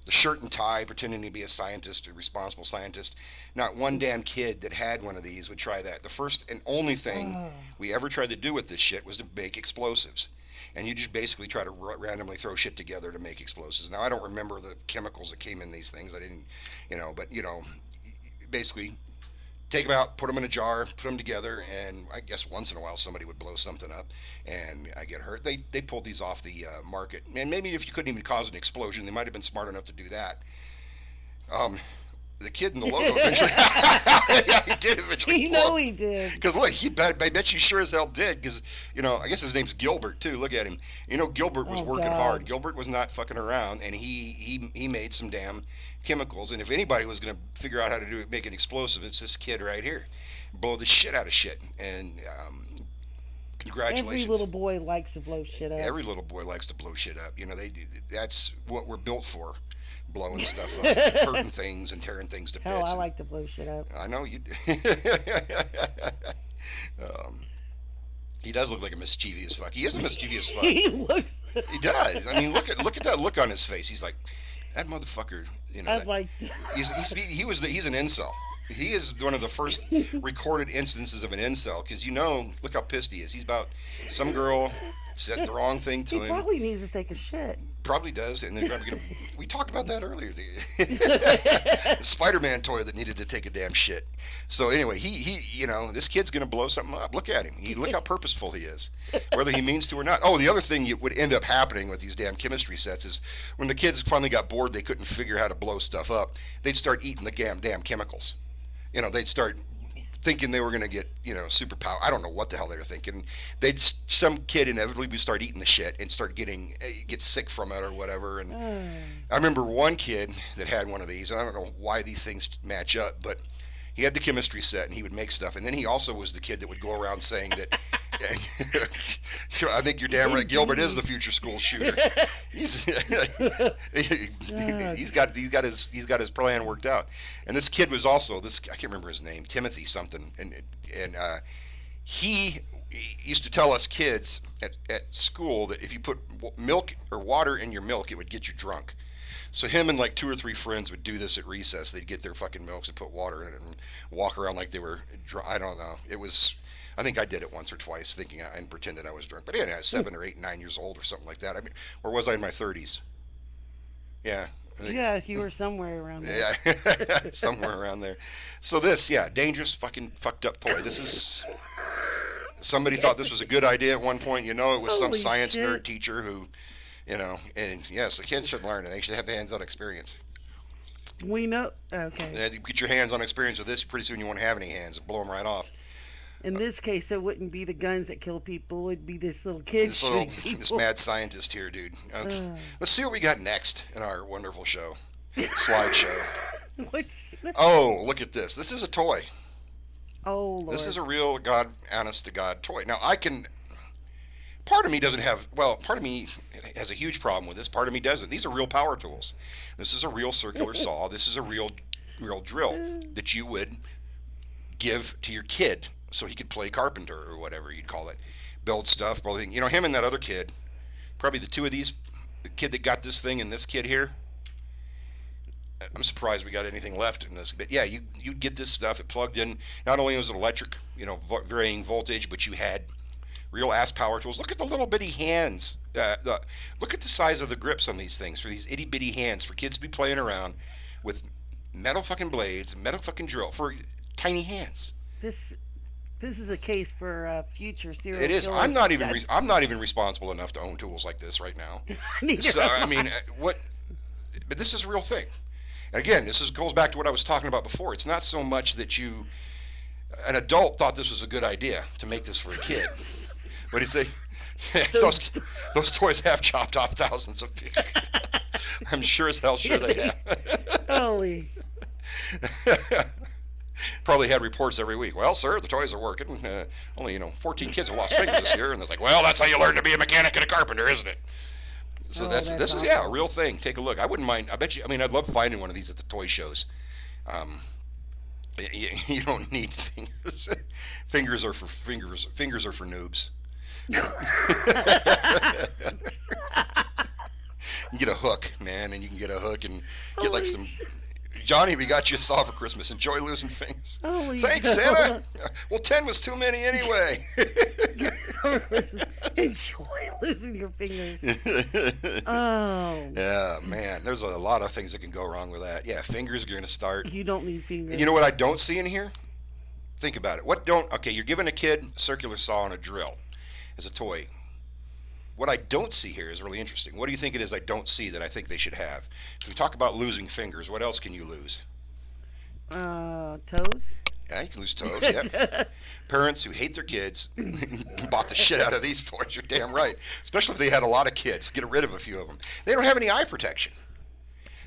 shirt and tie, pretending to be a scientist, a responsible scientist. Not one damn kid that had one of these would try that. The first and only thing we ever tried to do with this shit was to make explosives. And you just basically try to randomly throw shit together to make explosives. Now, I don't remember the chemicals that came in these things. I didn't, you know, but, you know, basically take them out, put them in a jar, put them together, and I guess once in a while somebody would blow something up and I get hurt. They pulled these off the market. And maybe if you couldn't even cause an explosion, they might have been smart enough to do that. The kid in the logo eventually, yeah, he did eventually. You know he did. Because look, I bet you sure as hell did. Because you know, I guess his name's Gilbert too. Look at him. You know, Gilbert was working hard. Gilbert was not fucking around, and he made some damn chemicals. And if anybody was gonna figure out how to make an explosive, it's this kid right here. Blow the shit out of shit. And congratulations. Every little boy likes to blow shit up. Every little boy likes to blow shit up. You know, they do. That's what we're built for. Blowing stuff up, hurting things and tearing things to Hell, bits. I like to blow shit up. I know you do. He does look like a mischievous fuck. He is a mischievous fuck. He looks. He does. I mean, look at that look on his face. He's like, that motherfucker. You know, I'd like. he's an incel. He is one of the first recorded instances of an incel because you know, look how pissed he is. He's about some girl said the wrong thing to He him. probably needs to take a shit. Probably does, and they're probably gonna. We talked about that earlier. The Spider-Man toy that needed to take a damn shit. So anyway, he, you know, this kid's gonna blow something up. Look at him. Look how purposeful he is, whether he means to or not. Oh, the other thing that would end up happening with these damn chemistry sets is when the kids finally got bored, they couldn't figure how to blow stuff up. They'd start eating the damn chemicals. You know, they'd start thinking they were going to get, you know, superpower. I don't know what the hell they were thinking. Some kid inevitably would start eating the shit and start get sick from it or whatever. And I remember one kid that had one of these, and I don't know why these things match up, but he had the chemistry set and he would make stuff. And then he also was the kid that would go around saying that, I think you're damn right, Gilbert is the future school shooter. He's got his plan worked out. And this kid was also I can't remember his name, Timothy something, and he used to tell us kids at school that if you put milk or water in your milk, it would get you drunk. So him and like 2 or 3 friends would do this at recess. They'd get their fucking milks and put water in it and walk around like they were drunk. I don't know. I think I did it once or twice, thinking and pretended I was drunk. But yeah, I was 7 or 8, 9 years old or something like that. I mean, or was I in my 30s? Yeah. Yeah, you were somewhere around there. Yeah, somewhere around there. So this, yeah, dangerous, fucking fucked up toy. This is. Somebody thought this was a good idea at one point. You know, it was some Holy science shit. nerd teacher who, you know, and yes, the kids should learn it. They should have hands-on experience. We know. Okay. Yeah, you get your hands-on experience with this, pretty soon you won't have any hands. Blow them right off. In this case, it wouldn't be the guns that kill people. It'd be this little kid shooting people. This mad scientist here, dude. Let's see what we got next in our wonderful show, slideshow. Oh, look at this. This is a toy. Oh, Lord. This is a real, honest-to-God toy. Now, part of me doesn't have, part of me has a huge problem with this. Part of me doesn't. These are real power tools. This is a real circular saw. This is a real drill that you would give to your kid so he could play carpenter or whatever you'd call it. Build stuff. You know, him and that other kid, probably the two of these, the kid that got this thing and this kid here, I'm surprised we got anything left in this. But yeah, you'd get this stuff. It plugged in. Not only was it electric, you know, varying voltage, but you had real ass power tools. Look at the little bitty hands. Look at the size of the grips on these things for these itty bitty hands for kids to be playing around with metal fucking blades, metal fucking drill for tiny hands. This is a case for future serial It is. killers. I'm not even responsible enough to own tools like this right now. Neither So am I mean, what? But this is a real thing. Again, goes back to what I was talking about before. It's not so much that an adult thought this was a good idea to make this for a kid. What do you say? Those toys have chopped off thousands of people. I'm sure as hell sure they have. Holy. Probably had reports every week. Well, sir, the toys are working. Only 14 kids have lost fingers this year, and it's like, well, that's how you learn to be a mechanic and a carpenter, isn't it? So that's this awesome. is a real thing. Take a look. I wouldn't mind. I bet you. I mean, I'd love finding one of these at the toy shows. You don't need fingers. Fingers are for fingers. Fingers are for noobs. You can get a hook, man, and you can get a hook and get like some. Johnny, we got you a saw for Christmas. Enjoy losing fingers. Holy Thanks, hell. Santa. Well, 10 was too many anyway. Enjoy losing your fingers. Oh. Yeah, man. There's a lot of things that can go wrong with that. Yeah, fingers are going to start. You don't need fingers. You know what I don't see in here? Think about it. Okay, you're giving a kid a circular saw and a drill as a toy. What I don't see here is really interesting. What do you think it is I don't see that I think they should have? If we talk about losing fingers, what else can you lose? Toes? Yeah, you can lose toes, yeah. Parents who hate their kids bought the shit out of these toys, you're damn right. Especially if they had a lot of kids. Get rid of a few of them. They don't have any eye protection.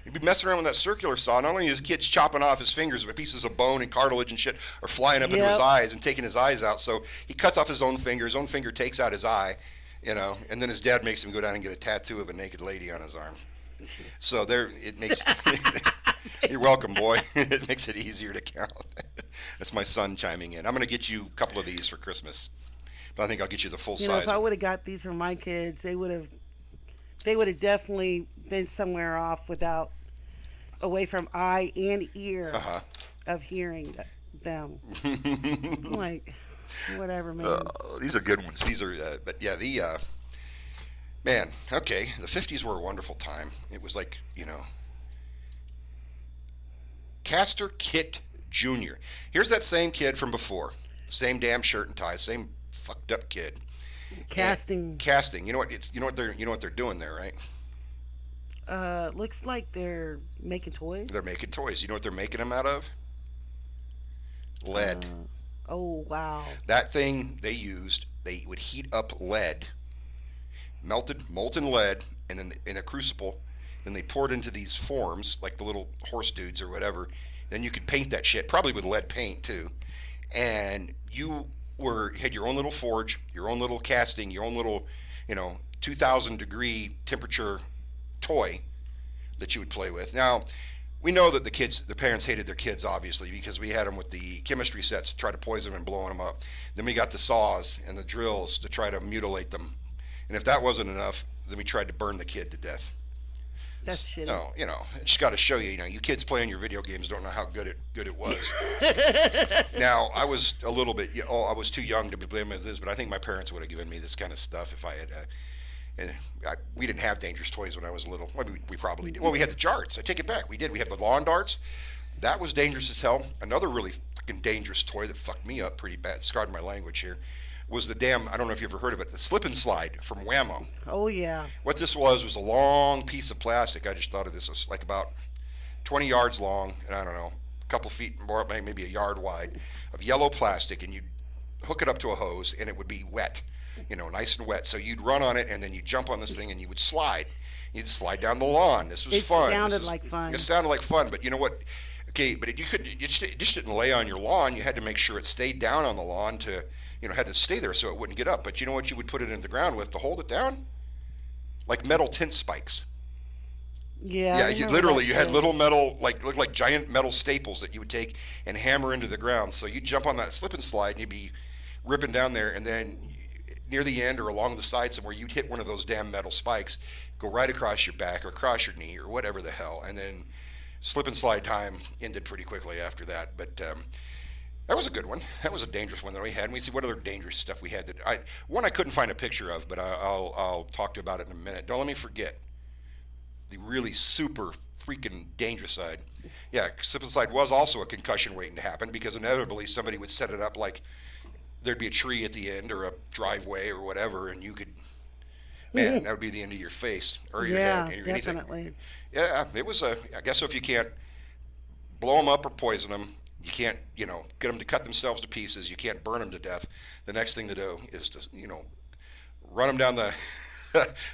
You'd be messing around with that circular saw, not only is kids chopping off his fingers, but pieces of bone and cartilage and shit are flying up into his eyes and taking his eyes out. So he cuts off his own finger takes out his eye. And then his dad makes him go down and get a tattoo of a naked lady on his arm. So it makes, you're welcome, boy. It makes it easier to count. That's my son chiming in. I'm going to get you a couple of these for Christmas. But I think I'll get you the full size. If I would have got these for my kids, they would have definitely been somewhere off away from eye and ear of hearing them. Like, whatever, man. These are good ones. These are, but yeah, man, okay. The 50s were a wonderful time. It was like, Castor Kit Jr. Here's that same kid from before. Same damn shirt and tie, same fucked up kid. Casting. You know what they're doing there, right? Looks like they're making toys. They're making toys. You know what they're making them out of? Lead. Oh, wow. That thing they would heat up lead, molten lead, and then in a crucible, then they pour it into these forms, like the little horse dudes or whatever. Then you could paint that shit, probably with lead paint too. And you had your own little forge, your own little casting, your own little, 2,000 degree temperature toy that you would play with. Now, we know that the parents hated their kids, obviously, because we had them with the chemistry sets to try to poison them and blowing them up. Then we got the saws and the drills to try to mutilate them. And if that wasn't enough, then we tried to burn the kid to death. That's shitty. No, it just got to show you, you kids playing your video games don't know how good it was. Now, I was a little bit, I was too young to be playing with this, but I think my parents would have given me this kind of stuff if I had. We didn't have dangerous toys when I was little. Well, we probably did. Well, we had the jarts. I take it back. We did. We had the lawn darts. That was dangerous as hell. Another really fucking dangerous toy that fucked me up pretty bad, scarred my language here, was the damn, I don't know if you ever heard of it, the slip and slide from Whammo. Oh, yeah. What this was a long piece of plastic. I just thought of this as like about 20 yards long, and I don't know, a couple feet more, maybe a yard wide, of yellow plastic, and you'd hook it up to a hose, and it would be wet. Nice and wet. So you'd run on it, and then you'd jump on this thing, and you would slide. You'd slide down the lawn. This was fun. It sounded like fun. It sounded like fun, but you know what? Okay, but you just didn't lay on your lawn. You had to make sure it stayed down on the lawn to, had to stay there so it wouldn't get up. But you know what you would put it in the ground with to hold it down? Like metal tent spikes. Yeah. Yeah, you had little metal, looked like giant metal staples that you would take and hammer into the ground. So you'd jump on that slip and slide, and you'd be ripping down there, and then near the end or along the side somewhere, you'd hit one of those damn metal spikes, go right across your back or across your knee or whatever the hell, and then slip and slide time ended pretty quickly after that. But That was a good one. That was a dangerous one that we had. And we see what other dangerous stuff we had. One I couldn't find a picture of, but I'll talk to you about it in a minute. Don't let me forget the really super freaking dangerous side. Yeah, slip and slide was also a concussion waiting to happen because inevitably somebody would set it up like there'd be a tree at the end or a driveway or whatever, and you could, man, that would be the end of your face or your Yeah, head or anything. definitely. Yeah, it was a. I guess if you can't blow them up or poison them, you can't, get them to cut themselves to pieces. You can't burn them to death. The next thing to do is to, run them down the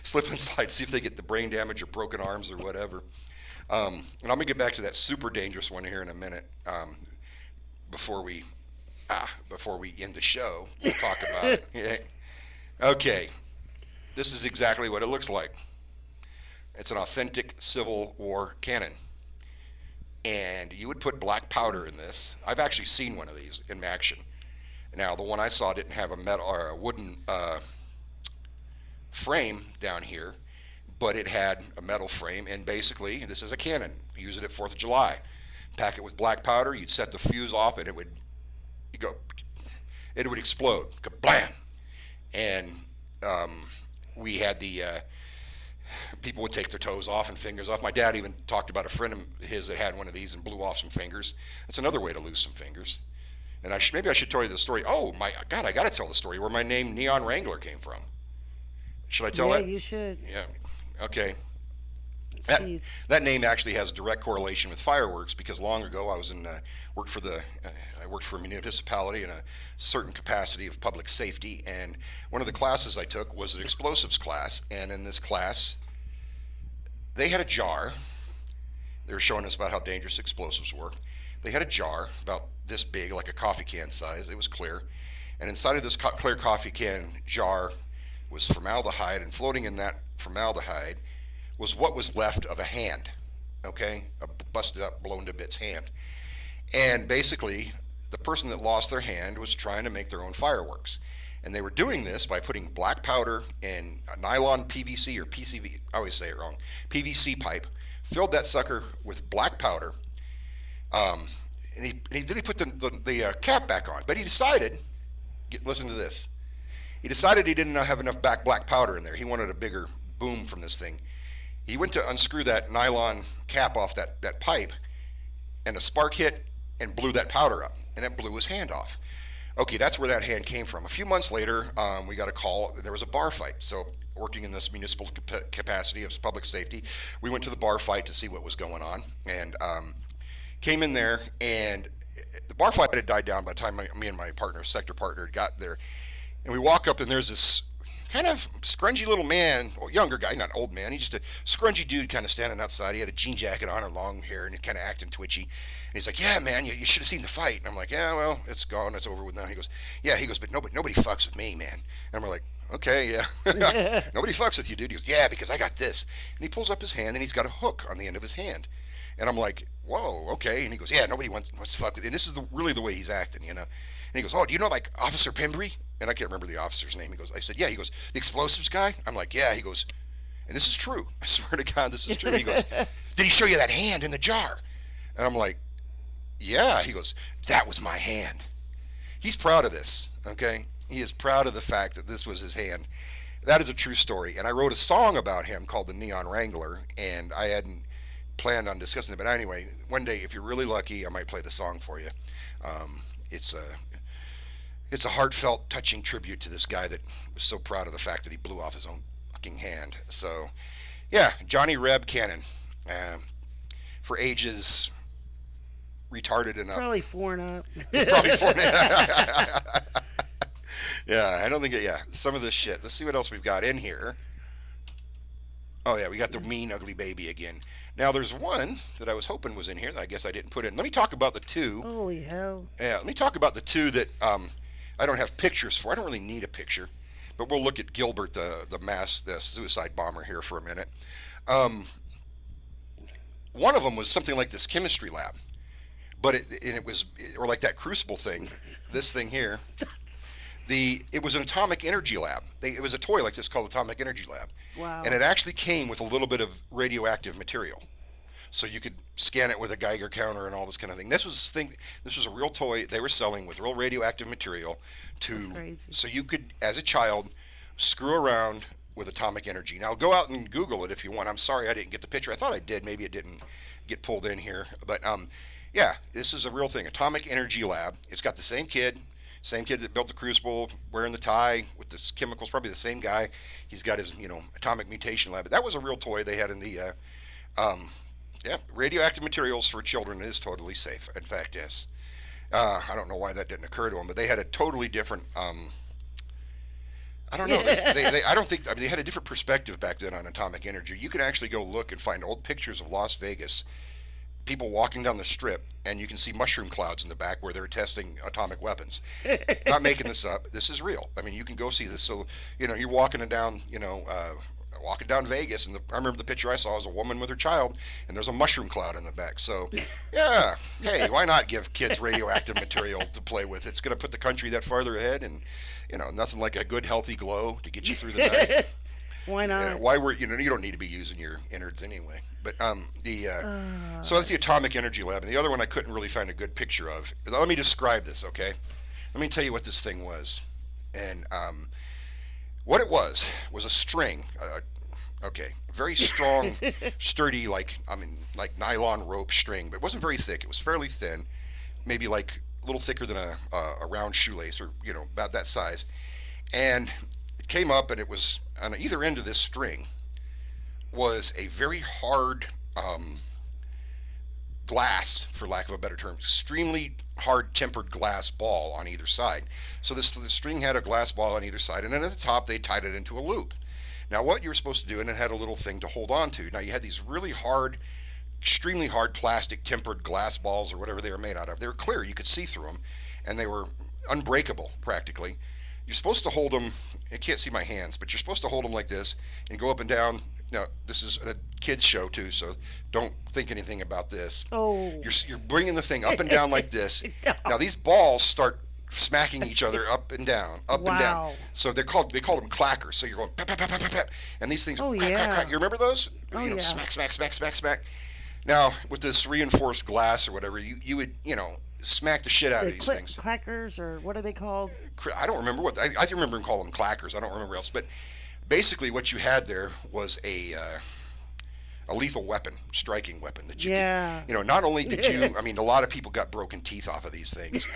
slip and slide, see if they get the brain damage or broken arms or whatever. And I'm gonna get back to that super dangerous one here in a minute. Before we end the show, we'll talk about it. Yeah. Okay, this is exactly what it looks like. It's an authentic Civil War cannon. And you would put black powder in this. I've actually seen one of these in action. Now, the one I saw didn't have a metal or a wooden frame down here, but it had a metal frame. And basically, this is a cannon. Use it at 4th of July. Pack it with black powder. You'd set the fuse off, and it would explode. Kablam! And we had the people would take their toes off and fingers off. My dad even talked about a friend of his that had one of these and blew off some fingers. That's another way to lose some fingers. And maybe I should tell you the story. Oh my God, I got to tell the story where my name Neon Wrangler came from. Should I tell Yeah, that? you should. Yeah. Okay. Please. That name actually has direct correlation with fireworks because long ago I was worked for a municipality in a certain capacity of public safety, and one of the classes I took was an explosives class, and in this class they had a jar. They were showing us about how dangerous explosives were. They had a jar about this big, like a coffee can size. It was clear, and inside of this clear coffee can jar was formaldehyde, and floating in that formaldehyde was what was left of a hand, okay? A busted up, blown to bits hand. And basically, the person that lost their hand was trying to make their own fireworks. And they were doing this by putting black powder and a nylon PVC or PCV, I always say it wrong, PVC pipe, filled that sucker with black powder, and he put the cap back on. But he decided, listen to this, he decided he didn't have enough black powder in there. He wanted a bigger boom from this thing. He went to unscrew that nylon cap off that pipe, and a spark hit and blew that powder up, and it blew his hand off. Okay, that's where that hand came from. A few months later, we got a call. There was a bar fight. So working in this municipal capacity of public safety, we went to the bar fight to see what was going on, and came in there, and the bar fight had died down by the time me and my sector partner, got there. And we walk up, and there's this kind of scrungy little man, or younger guy, not old man. He's just a scrungy dude kind of standing outside. He had a jean jacket on and long hair, and he kind of acting twitchy. And he's like, yeah, man, you should have seen the fight. And I'm like, yeah, well, it's gone. It's over with now. He goes, yeah. He goes, but nobody fucks with me, man. And we're like, okay, yeah. Nobody fucks with you, dude. He goes, yeah, because I got this. And he pulls up his hand, and he's got a hook on the end of his hand. And I'm like, whoa, okay. And he goes, yeah, nobody wants to fuck with you. And this is really the way he's acting, And he goes, oh, do you know, like, Officer Pembry? And I can't remember the officer's name. He goes, I said, yeah. He goes, the explosives guy? I'm like, yeah. He goes, and this is true. I swear to God, this is true. He goes, did he show you that hand in the jar? And I'm like, yeah. He goes, that was my hand. He's proud of this, okay? He is proud of the fact that this was his hand. That is a true story. And I wrote a song about him called The Neon Wrangler, and I hadn't planned on discussing it. But anyway, one day, if you're really lucky, I might play the song for you. It's a heartfelt, touching tribute to this guy that was so proud of the fact that he blew off his own fucking hand. So, yeah, Johnny Reb Cannon, for ages retarded and up. Probably 4 and up. Probably 4 and up. Yeah, I don't think some of this shit. Let's see what else we've got in here. Oh, yeah, we got the mean, ugly baby again. Now, there's one that I was hoping was in here that I guess I didn't put in. Let me talk about the two. Holy hell. Yeah, let me talk about the two that I don't have pictures for. I don't really need a picture, but we'll look at Gilbert, the suicide bomber here for a minute. One of them was something like this chemistry lab, but it was like that crucible thing, this thing here. It was an atomic energy lab. It was a toy like this called Atomic Energy Lab. Wow. And it actually came with a little bit of radioactive material. so you could scan it with a Geiger counter and all this kind of thing. This was a real toy they were selling with real radioactive material That's to, crazy. so you could, as a child, screw around with atomic energy. Now go out and Google it if you want. I'm sorry I didn't get the picture. I thought I did. Maybe it didn't get pulled in here, but yeah, this is a real thing. Atomic Energy Lab. It's got the same kid that built the Crucible, wearing the tie with the chemicals. Probably the same guy. He's got his atomic mutation lab. But that was a real toy they had in the yeah, radioactive materials for children is totally safe. In fact, yes. I don't know why that didn't occur to them, but they had a totally different. I don't know. I don't think. I mean, they had a different perspective back then on atomic energy. You can actually go look and find old pictures of Las Vegas, people walking down the strip, and you can see mushroom clouds in the back where they're testing atomic weapons. Not making this up. This is real. I mean, you can go see this. So, you're walking down, walking down Vegas, and I remember the picture I saw was a woman with her child, and there's a mushroom cloud in the back. So, yeah, hey, why not give kids radioactive material to play with? It's going to put the country that farther ahead, and nothing like a good healthy glow to get you through the night. Why not? Why were you don't need to be using your innards anyway. But so that's the Atomic Energy Lab, and the other one I couldn't really find a good picture of. Let me describe this, okay? Let me tell you what this thing was, and what it was a string. Okay, very strong, sturdy, like nylon rope string, but it wasn't very thick. It was fairly thin, maybe like a little thicker than a round shoelace, or about that size. And it came up, and it was on either end of this string was a very hard glass, for lack of a better term, extremely hard tempered glass ball on either side. So the string had a glass ball on either side, and then at the top they tied it into a loop. Now what you were supposed to do, and it had a little thing to hold on to. Now you had these really hard, extremely hard plastic tempered glass balls, or whatever they were made out of. They were clear, you could see through them, and they were unbreakable practically. You're supposed to hold them, I can't see my hands, but you're supposed to hold them like this and go up and down. Now, this is a kid's show too, so don't think anything about this. Oh. You're bringing the thing up and down like this. Now, these balls start smacking each other up and down, up and down. Wow. So they call them clackers. So you're going pap, pap, pap, pap, pap, pap, and these things, Oh, crack, yeah. crack, crack. You remember those? Oh, yeah. Smack, smack, smack, smack, smack. Now, with this reinforced glass or whatever, you would, smack the shit out of these things. Clackers, or what are they called? I don't remember I remember calling them clackers. I don't remember else. But basically, what you had there was a lethal weapon, striking weapon that you could, not only did you, I mean, a lot of people got broken teeth off of these things,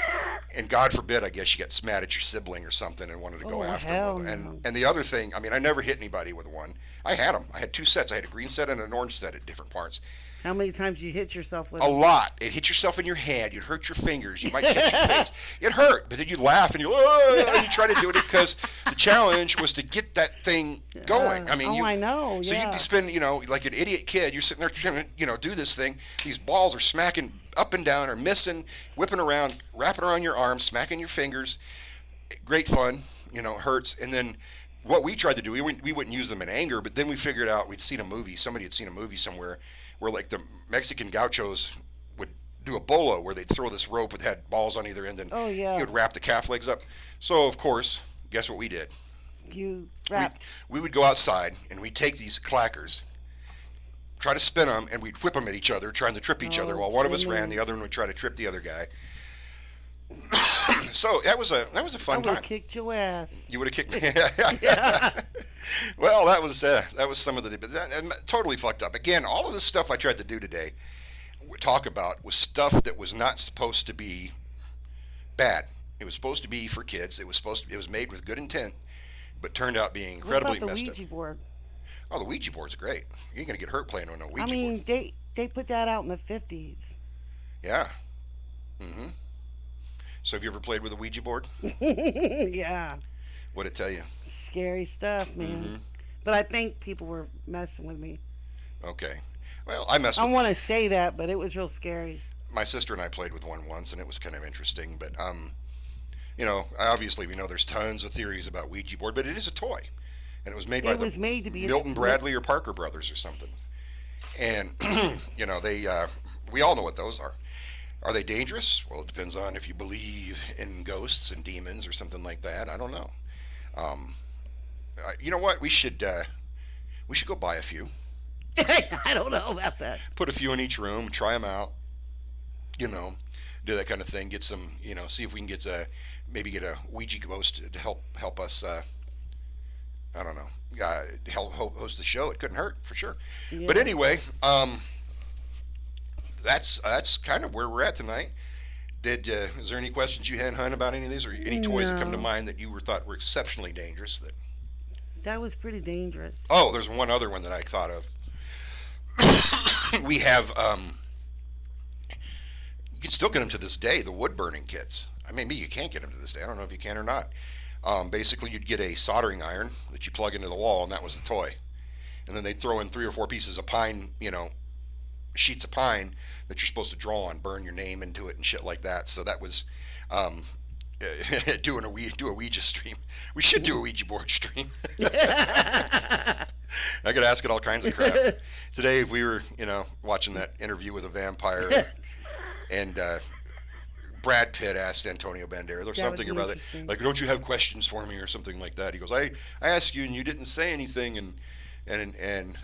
and God forbid, I guess you got mad at your sibling or something and wanted to go after hell them. no. And the other thing, I mean, I never hit anybody with one. I had them. I had two sets. I had a green set and an orange set at different parts. How many times you hit yourself with A it? lot. It hit yourself in your hand. You'd hurt your fingers. You might catch your face. It hurt, but then you laugh and you try to do it because the challenge was to get that thing going. I mean, I know. So yeah. you'd be spending, like an idiot kid. You're sitting there trying to, do this thing. These balls are smacking up and down, or missing, whipping around, wrapping around your arms, smacking your fingers. Great fun. Hurts. And then what we tried to do, we wouldn't use them in anger, but then we figured out we'd seen a movie. Somebody had seen a movie somewhere where like the Mexican gauchos would do a bolo where they'd throw this rope that had balls on either end, and he would wrap the calf legs up. So of course, guess what we did? You wrapped. We would go outside and we'd take these clackers, try to spin them, and we'd whip them at each other, trying to trip each other. While one of us ran, the other one would try to trip the other guy. So that was a fun I would time. have kicked your ass. You would have kicked me. Well, that was some of the, but totally fucked up. Again, all of the stuff I tried to do today, talk about, was stuff that was not supposed to be bad. It was supposed to be for kids. It was made with good intent, but turned out being incredibly what about messed the up. Ouija board? Oh, the Ouija board's great. You ain't gonna get hurt playing on a Ouija I board. mean, they put that out in the 50s. Yeah. Mm-hmm. So have you ever played with a Ouija board? Yeah. What'd it tell you? Scary stuff, man. Mm-hmm. But I think people were messing with me. Okay. Well, I messed I with want to say that, but it was real scary. my sister and I played with one once, and it was kind of interesting. But obviously we know there's tons of theories about Ouija board, but it is a toy, and it was made by made to be Milton Bradley or Parker Brothers or something. And they we all know what those are. Are they dangerous? Well, it depends on if you believe in ghosts and demons or something like that. I don't know. You know what? We should go buy a few I don't know about that. Put a few in each room, try them out. You know, do that kind of thing. Get some, see if we can get maybe get a Ouija ghost to help us. I don't know, help host the show. It couldn't hurt for sure. Yeah. But anyway, that's kind of where we're at tonight. Is there any questions you had, Hun, about any of these, or any toys that come to No. mind that you thought were exceptionally dangerous? That was pretty dangerous. Oh, there's one other one that I thought of. We have, you can still get them to this day, the wood burning kits. I mean, maybe you can't get them to this day. I don't know if you can or not. Basically, you'd get a soldering iron that you plug into the wall, and that was the toy. And then they'd throw in 3 or 4 pieces of pine, sheets of pine that you're supposed to draw on, burn your name into it and shit like that. So that was do a Ouija stream. We should do a Ouija board stream. I could ask it all kinds of crap. Today, we were, watching that interview with a vampire, and Brad Pitt asked Antonio Banderas or something be about it. interesting. Like, don't you have questions for me or something like that? He goes, I asked you and you didn't say anything. And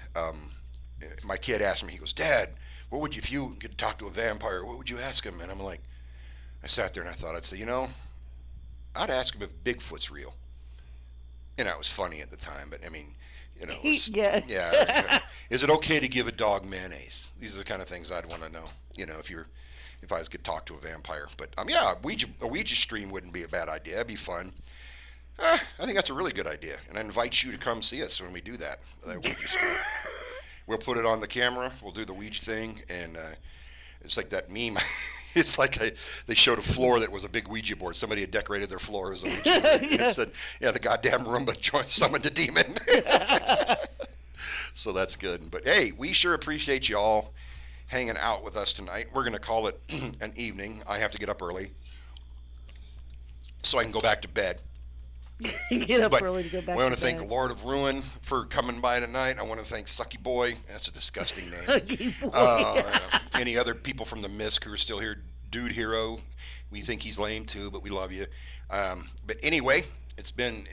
my kid asked me, he goes, Dad, what would you, if you could talk to a vampire, what would you ask him? And I'm like, I sat there and I thought, I'd say, I'd ask him if Bigfoot's real. And that was funny at the time, but I mean, it was, Yeah. yeah. Is it okay to give a dog mayonnaise? These are the kind of things I'd want to know. If I was to talk to a vampire. But yeah, a Ouija stream wouldn't be a bad idea. It'd be fun. I think that's a really good idea, and I invite you to come see us when we do that Ouija stream. We'll put it on the camera. We'll do the Ouija thing, and it's like that meme. It's like they showed a floor that was a big Ouija board. Somebody had decorated their floor as a Ouija board. And it said, yeah, the goddamn Roomba summoned a demon. So that's good. But hey, we sure appreciate you all hanging out with us tonight. We're going to call it an evening. I have to get up early so I can go back to bed. Get up But early to go back we want to to thank bed. Lord of Ruin for coming by tonight. I want to thank Sucky Boy. That's a disgusting name. Sucky Boy. Any other people from the Misk who are still here? Dude Hero. We think he's lame too, but we love you. But anyway, it's been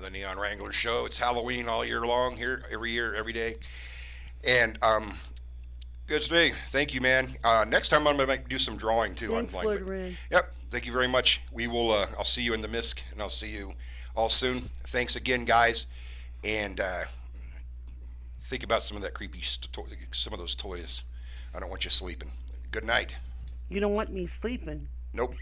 the Neon Wrangler Show. It's Halloween all year long here, every year, every day. And good day. Thank you, man. Next time I'm going to do some drawing too. Thanks, on Lord blank. Ren. Yep. Thank you very much. We will. I'll see you in the Misk, and I'll see you all soon. Thanks again, guys. And think about some of that creepy, some of those toys. I don't want you sleeping. Good night. You don't want me sleeping. Nope.